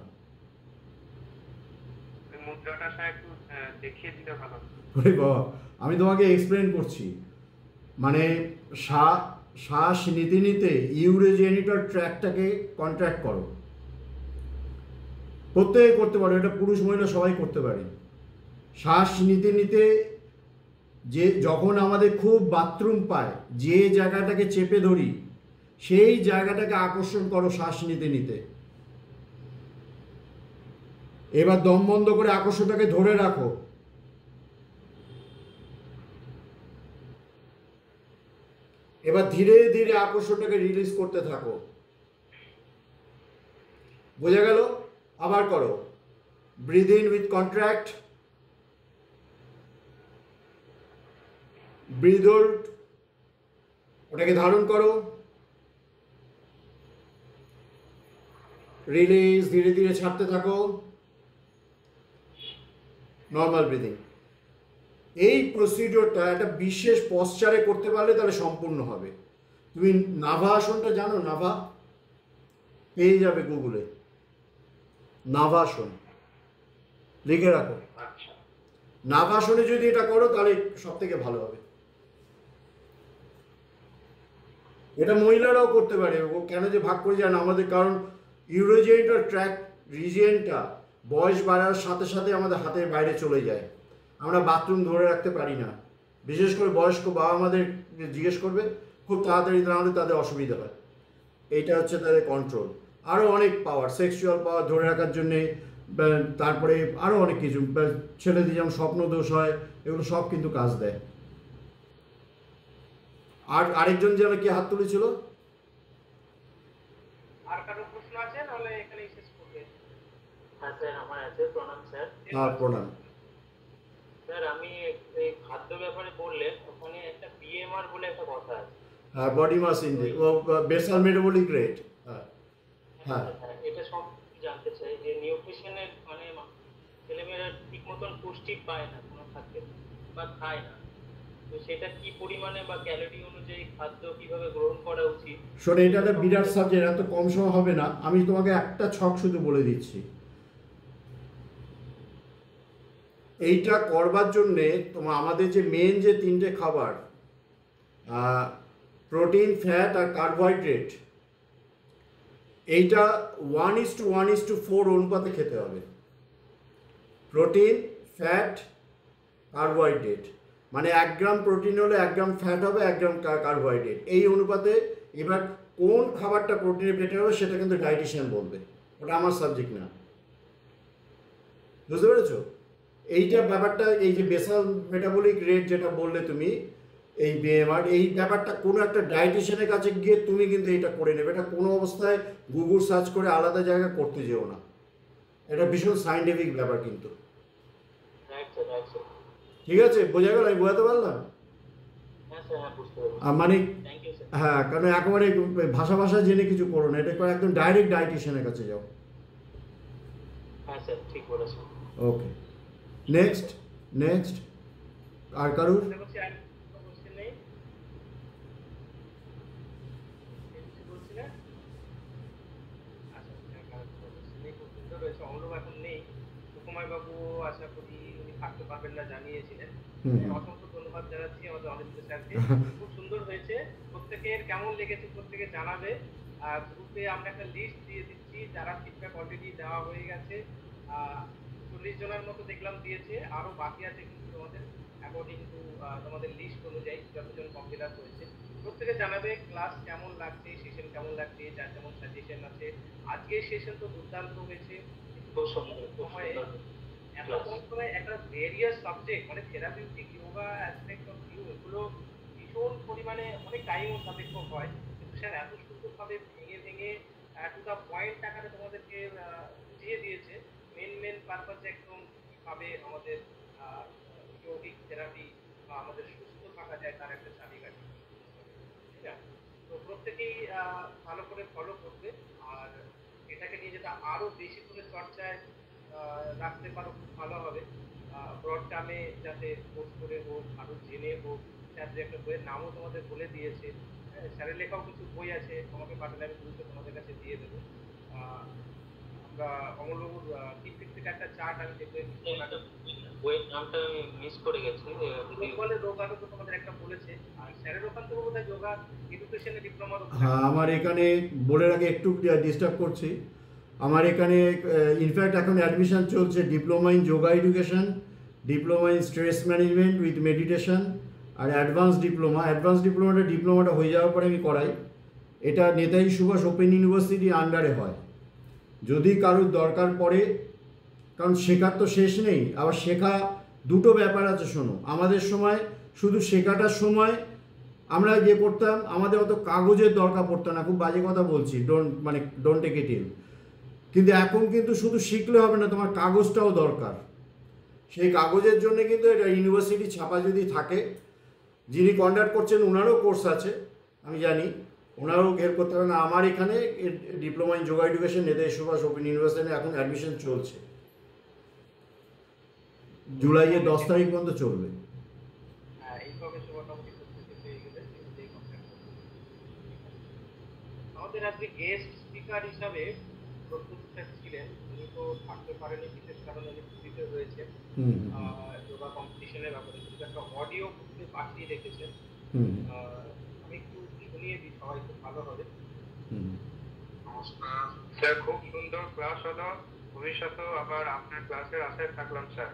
ওই মুদ্রাটা স্যার একটু দেখিয়ে দিলে ভালো হতো। ওরে বাবা, আমি তোমাকে এক্সপ্লেন করছি, মানে শ্বাস নিতে নিতে ইউরোজেনিটর ট্র্যাকটাকে কন্ট্রাক্ট করো, প্রত্যেকে করতে পারো, এটা পুরুষ মহিলা সবাই করতে পারে। শ্বাস নিতে নিতে যে যখন আমাদের খুব বাথরুম পায়, যে জায়গাটাকে চেপে ধরি সেই জায়গাটাকে আকর্ষণ করো শ্বাস নিতে নিতে। এবার দম বন্ধ করে আকর্ষণটাকে ধরে রাখো, এবার ধীরে ধীরে আকর্ষণটাকে রিলিজ করতে থাকো। বোঝা গেল? আবার করো, breathe in with contract, breathe hold, ওটাকে ধারণ করো, রিলিজ, ধীরে ধীরে ছাড়তে থাকো, নর্মাল ব্রিদিং। এই প্রসিডিওরটা একটা বিশেষ পশ্চারে করতে পারলে তাহলে সম্পূর্ণ হবে। তুমি নাভা আসনটা জানো? নাভা পেয়ে যাবে গুগলে, নাভাসন লিখে রাখো। আচ্ছা, নাভাসনে যদি এটা করো তাহলে সব থেকে ভালো হবে। এটা মহিলারাও করতে পারে, ও কেন যে ভাগ করে যায় না আমাদের, কারণ ইউরোজেনিটর ট্র্যাক রিজিয়নটা বয়স বাড়ার সাথে সাথে আমাদের হাতের বাইরে চলে যায়, আমরা বাথরুম ধরে রাখতে পারি না। বিশেষ করে বয়স্ক বাবা আমাদের জিজ্ঞেস করবে, খুব তাড়াতাড়ি না হলে তাদের অসুবিধা হয়। এইটা হচ্ছে তাদের কন্ট্রোল। আরও অনেক পাওয়ার, সেক্সুয়াল পাওয়ার ধরে রাখার জন্যে, তারপরে আরও অনেক কিছু, ছেলেদের যেমন স্বপ্ন দোষ হয়, এগুলো সব কিন্তু কাজ দেয়। আর আরেকজন যেন কি হাত তুলেছিল? আর কারো প্রশ্ন আছে? নাহলে এখানেই শেষ করবে। হ্যাঁ স্যার, আমার আছে। প্রণাম স্যার। হ্যাঁ, প্রণাম। স্যার, আমি এই খাদ্য ব্যাপারে বললেন, ওখানে একটা বিএমআর বলে একটা কথা আছে। হ্যাঁ, বডি মাস ইন্ডেক্স, ও বেসাল মেটাবলিক রেট। হ্যাঁ হ্যাঁ, এটা সম্পর্কে জানতে চাই যে নিউট্রিশনের মানে ছেলেমেয়েরা ঠিক মতন পুষ্টি পায় না কোনো খাদ্যে বা খায় না, তো সেটা কি পরিমাণে বা ক্যালোরি অনুযায়ী খাদ্য কিভাবে গ্রহণ করা উচিত? শোনো, এটা একটা বিরাট সাবজেক্ট, এত কম সময় হবে না, আমি তোমাকে একটা ছক শুধু বলে দিচ্ছি। এইটা করবার জন্যে আমাদের যে মেন যে তিনটে খাবার, প্রোটিন, ফ্যাট আর কার্বোহাইড্রেট, এইটা 1:1:4 অনুপাতে খেতে হবে। প্রোটিন, ফ্যাট, কার্বোহাইড্রেট, মানে 1 গ্রাম প্রোটিন হলে 1 গ্রাম ফ্যাট হবে, 1 গ্রাম কার্বোহাইড্রেট, এই অনুপাতে। এবার কোন খাবারটা প্রোটিনে বেটার হবে সেটা কিন্তু ডায়েটিশিয়ান বলবে, ওটা আমার সাবজেক্ট না। বুঝতে পেরেছো? এইটা ব্যাপারটা, এই যে বেসাল মেটাবলিক রেট যেটা বললে তুমি, এই বিএমআর, এই ব্যাপারটা কোনো একটা ডায়েটিশিয়ানের কাছে গিয়ে তুমি কিন্তু এটা করে নেবে। এটা কোনো অবস্থায় গুগল সার্চ করে আলাদা জায়গা করতে যেও না, এটা ভীষণ সায়েন্টিফিক ব্যাপার কিন্তু। ঠিক আছে, বোঝা গেল? আমি বোঝাতে পারলাম? হ্যাঁ স্যার, হ্যাঁ বুঝতে পারছি। মানে থ্যাংক ইউ স্যার। হ্যাঁ, কারণ একেবারে ভাষা ভাষা জেনে কিছু করো না, এটা করে একদম ডাইরেক্ট ডায়েটিশিয়ানের কাছে যাও। হ্যাঁ স্যার, ঠিক বলেছেন। ওকে, নেক্সট নেক্সট। আর কারুর? আশা করছি আর কোনো কোশ্চেন নেই। কিছু বলছি না? আচ্ছা, কারো কোনো কোশ্চেন নেই, খুব সুন্দর হয়েছে। অমলবাবু এখন নেই, সুকুমার বাবু আশা করি উনি থাকতে পারবেন না, জানিয়েছিলেন। অসংখ্য ধন্যবাদ জানাচ্ছি আমাদের অনিন্দ্য স্যারকে, খুব সুন্দর হয়েছে। প্রত্যেকের কেমন লেগেছে প্রত্যেকে জানাবে। আর গ্রুপে আমরা একটা লিস্ট দিয়ে দিচ্ছি, যারা ফিডব্যাক অলরেডি দেওয়া হয়ে গেছে, 40 জনের মতো দেখলাম দিয়েছে, আরো বাকি আছে কিন্তু তোমাদের অ্যাকর্ডিং টু তোমাদের লিস্ট অনুযায়ী যতজন কমপ্লিট হয়েছে। প্রত্যেকে জানাবে ক্লাস কেমন লাগছে, সেশন কেমন লাগছে, যার যেমন সাজেশন আছে। আজকের সেশন তো দুর্দান্ত হয়েছে। খুব সুন্দর, খুব সময়ে সুন্দর। এত কম সময়ে একটা ভেরিয়াস সাবজেক্ট, মানে therapeutic yoga aspect of view, এগুলো ভীষণ পরিমাণে অনেক টাইমও সাপেক্ষ হয়, কিন্তু স্যার এত সুন্দরভাবে ভেঙে ভেঙে টু দ্য পয়েন্ট আকারে তোমাদেরকে বুঝিয়ে দিয়েছে। মেন পারপাস একদম কীভাবে আমাদের যৌগিক থেরাপি বা আমাদের সুস্থ থাকা যায় তার একটা চাবিকাঠি। ঠিক আছে, তো প্রত্যেকেই ভালো করে ফলো করবে, আর এটাকে নিয়ে যেটা আরো বেশি করে চর্চায় রাখতে পারো খুব ভালো হবে। ব্রড টার্মে যাতে কোর্স করে হোক, আরো জেনে হোক। স্যার যে একটা বইয়ের নামও তোমাদের বলে দিয়েছে, হ্যাঁ, স্যারের লেখাও কিছু বই আছে, তোমাকে পাঠালে আমি দ্রুত তোমাদের কাছে দিয়ে দেবো। আমরা অমলবাবুর টিপিক থেকে একটা চার্ট আমি দেখবো কিছুক্ষণ আগে। বইয়ের নামটা আমি মিস করে গেছি, যদি বলে রোগানো তো তোমাদের একটা বলেছে, আর স্যারের ওখান থেকে বোধহয় যোগা এডুকেশনে ডিপ্লোমার। হ্যাঁ, আমার এখানে বলে আগে একটু ডিস্টার্ব করছি। আমার এখানে ইনফ্যাক্ট এখন অ্যাডমিশন চলছে diploma in yoga education, diploma in stress management with meditation, আর অ্যাডভান্স ডিপ্লোমাটা হয়ে যাওয়ার পরে আমি করাই। এটা নেতাজি সুভাষ ওপেন ইউনিভার্সিটি আন্ডারে হয়। যদি কারোর দরকার পড়ে, কারণ শেখার তো শেষ নেই, আবার শেখা দুটো ব্যাপার আছে। শোনো, আমাদের সময় শুধু শেখাটার সময় আমরা করতাম, আমাদের অত কাগজের দরকার পড়তো না, খুব বাজে কথা বলছি, ডোন্ট টেক ইট ইন। কিন্তু এখন কিন্তু শুধু শিখলে হবে না, তোমার কাগজটাও দরকার। সেই কাগজের জন্য কিন্তু এটা ইউনিভার্সিটি ছাপা যদি থাকে, যিনি কন্ডাক্ট করছেন ওনারও কোর্স আছে আমি জানি, ওনারও ঘের করতে হবে না। আমার এখানে diploma in yoga education Netaji Subhash open university এখন অ্যাডমিশন চলছে, জুলাইয়ের 10 তারিখ পর্যন্ত চলবে। আমাদের আজকে গেস্ট স্পিকার হিসাবে প্রদ্যুৎ স্যার ছিলেন, উনি তো থাকতে পারেনি বিশেষ কারণে উনি ছুটিতে রয়েছেন যোগা কম্পিটিশনের ব্যাপারে, কিন্তু একটা অডিও পাঠিয়ে রেখেছেন। আমি একটু শুনিয়ে দিই, সবাই খুব ভালো হবে। নমস্কার স্যার, খুব সুন্দর ক্লাস হলো, ভবিষ্যতেও আবার আপনার ক্লাসের আশায় থাকলাম স্যার।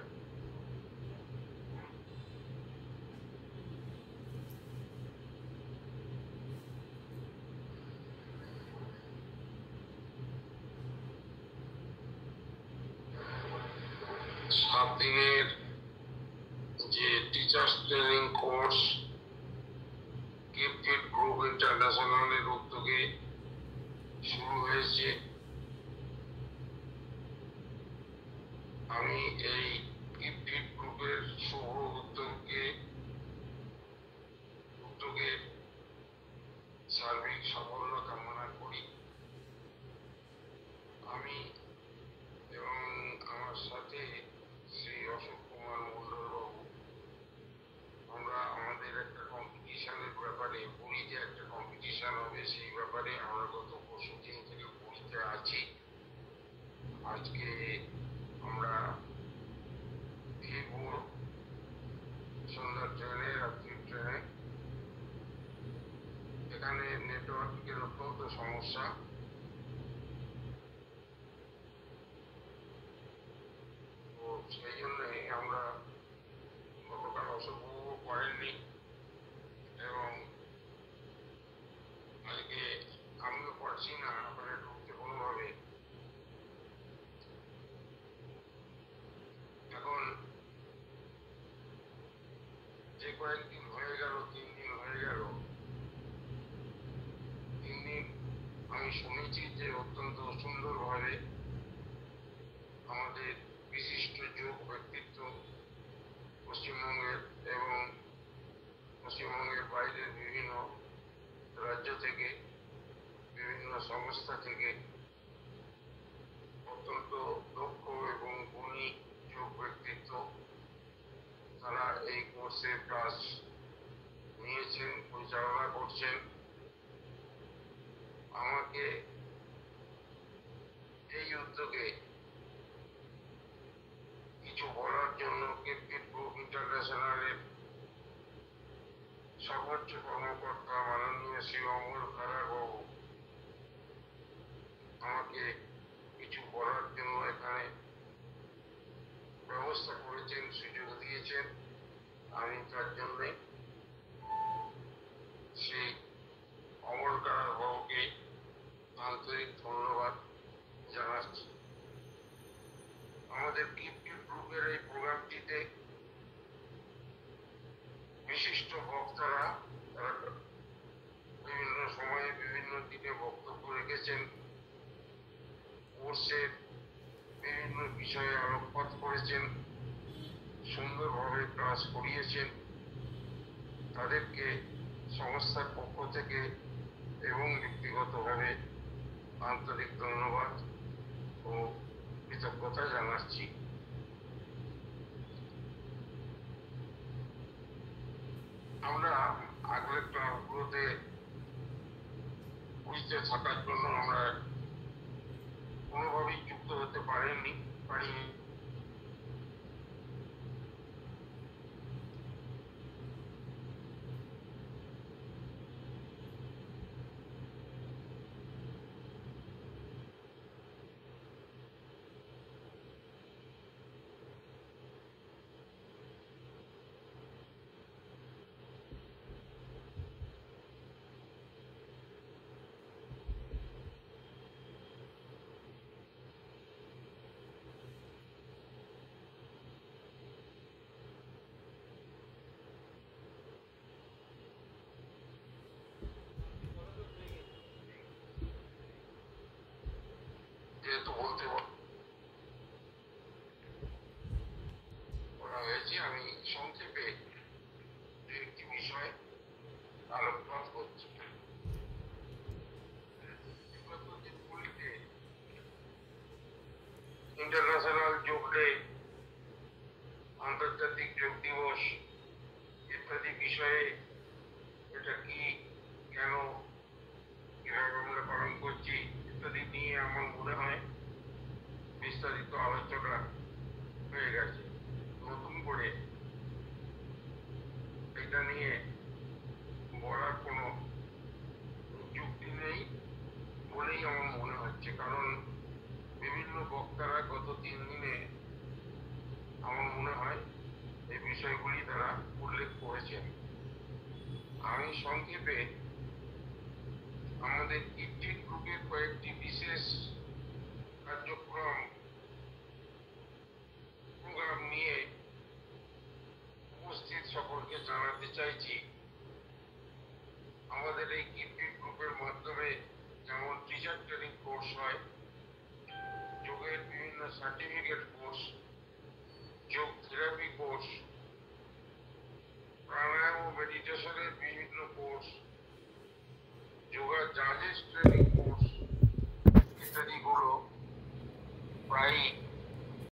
সাত দিনের যে teachers training course gifted group ইন্টারন্যাশনালের উদ্যোগে শুরু হয়েছে, আমি এই গিফটেড গ্রুপের শুভ উদ্যোগে সার্বিক সাফল্য কামনা করি। আমি এবং আমার সাথে শ্রী অশোক কুমার মন্ডল বাবু, আমরা আমাদের একটা কম্পিটিশনের ব্যাপারে, পুরীতে একটা কম্পিটিশন হবে সেই ব্যাপারে আমরা গত পরশুদিন থেকে পুরীতে আছি। আজকে আমরা ফিরবো সন্ধ্যার ট্রেনে, রাত্রির ট্রেনে। এখানে নেটওয়ার্কের অত্যন্ত সমস্যা, তো সেই জন্যে আমরা গতকাল অসুবিধা করেননি, এবং আজকে আমিও পারছি না ওখানে ঢুকতে কোনোভাবে। এখন যে কয়েকদিন হয়ে গেল, 3 দিন হয়ে গেল, 3 দিন আমি শুনেছি যে অত্যন্ত সুন্দরভাবে আমাদের বিশিষ্ট যোগ ব্যক্তিত্ব পশ্চিমবঙ্গের এবং পশ্চিমবঙ্গের বাইরের বিভিন্ন রাজ্য থেকে, বিভিন্ন সংস্থা থেকে অত্যন্ত দক্ষ এবং গুণী যোগ ব্যক্তিত্ব, তারা এই কোর্সের ক্লাস নিয়েছেন, পরিচালনা করছেন। আমাকে এই উদ্যোগে কিছু বলার জন্য গিফটেড গ্রুপ ইন্টারন্যাশনালের সর্বোচ্চ কর্মকর্তা মাননীয় শ্রী অমল খাড়া বাবু আমাকে কিছু বলার জন্য এখানে ব্যবস্থা করেছেন, সুযোগ দিয়েছেন। আমি তার জন্যে শ্রী অমল খাড়া বাবুকে আন্তরিক ধন্যবাদ জানাচ্ছি। আমাদের গিফটেড গ্রুপের এই প্রোগ্রামটিতে বিশিষ্ট বক্তারা বিভিন্ন সময়ে বিভিন্ন দিনে বক্তব্য রেখেছেন, কোর্সের বিভিন্ন বিষয়ে আলোকপাত করেছেন, সুন্দরভাবে ক্লাস করিয়েছেন। তাদেরকে সংস্থার পক্ষ থেকে এবং ব্যক্তিগতভাবে আন্তরিক ধন্যবাদ ও কৃতজ্ঞতা জানাচ্ছি। আমরা আগের ক্লাসগুলোতে বুঝতে থাকার জন্য আমরা কোনোভাবেই যুক্ত হতে পারিনি। যেহেতু বলতে বলা হয়েছে, আমি সংক্ষেপে একটি বিষয় আলোকপাত করছি। বিগত দিনগুলিতে ইন্টারন্যাশনাল যোগ ডে, আন্তর্জাতিক যোগ দিবস ইত্যাদি বিষয়ে এটা কি, কেন, কিভাবে আমরা পালন করছি ইত্যাদি নিয়ে আমার মনে হয় বিস্তারিত আলোচনা হয়ে গেছে। নতুন করে এটা নিয়ে বলার কোনো যুক্তি নেই বলেই আমার মনে হচ্ছে, কারণ বিভিন্ন বক্তারা গত 3 দিনে আমার মনে হয় এই বিষয়গুলি তারা উল্লেখ করেছেন। আমি সংক্ষেপে আমাদের ইফটিক গ্রুপের কয়েকটি বিশেষ প্রোগ্রাম নিয়ে উপস্থিত সকলকে জানাতে চাইছি। আমাদের এই ইফটিক গ্রুপের মাধ্যমে যেমন টিচার ট্রেনিং কোর্স হয়, যোগের বিভিন্ন সার্টিফিকেট কোর্স, যোগ থেরাপি কোর্স, প্রাণায়াম ও মেডিটেশনের বিভিন্ন কোর্স, যোগা জাজেস ট্রেনিং কোর্স ইত্যাদিগুলো প্রায়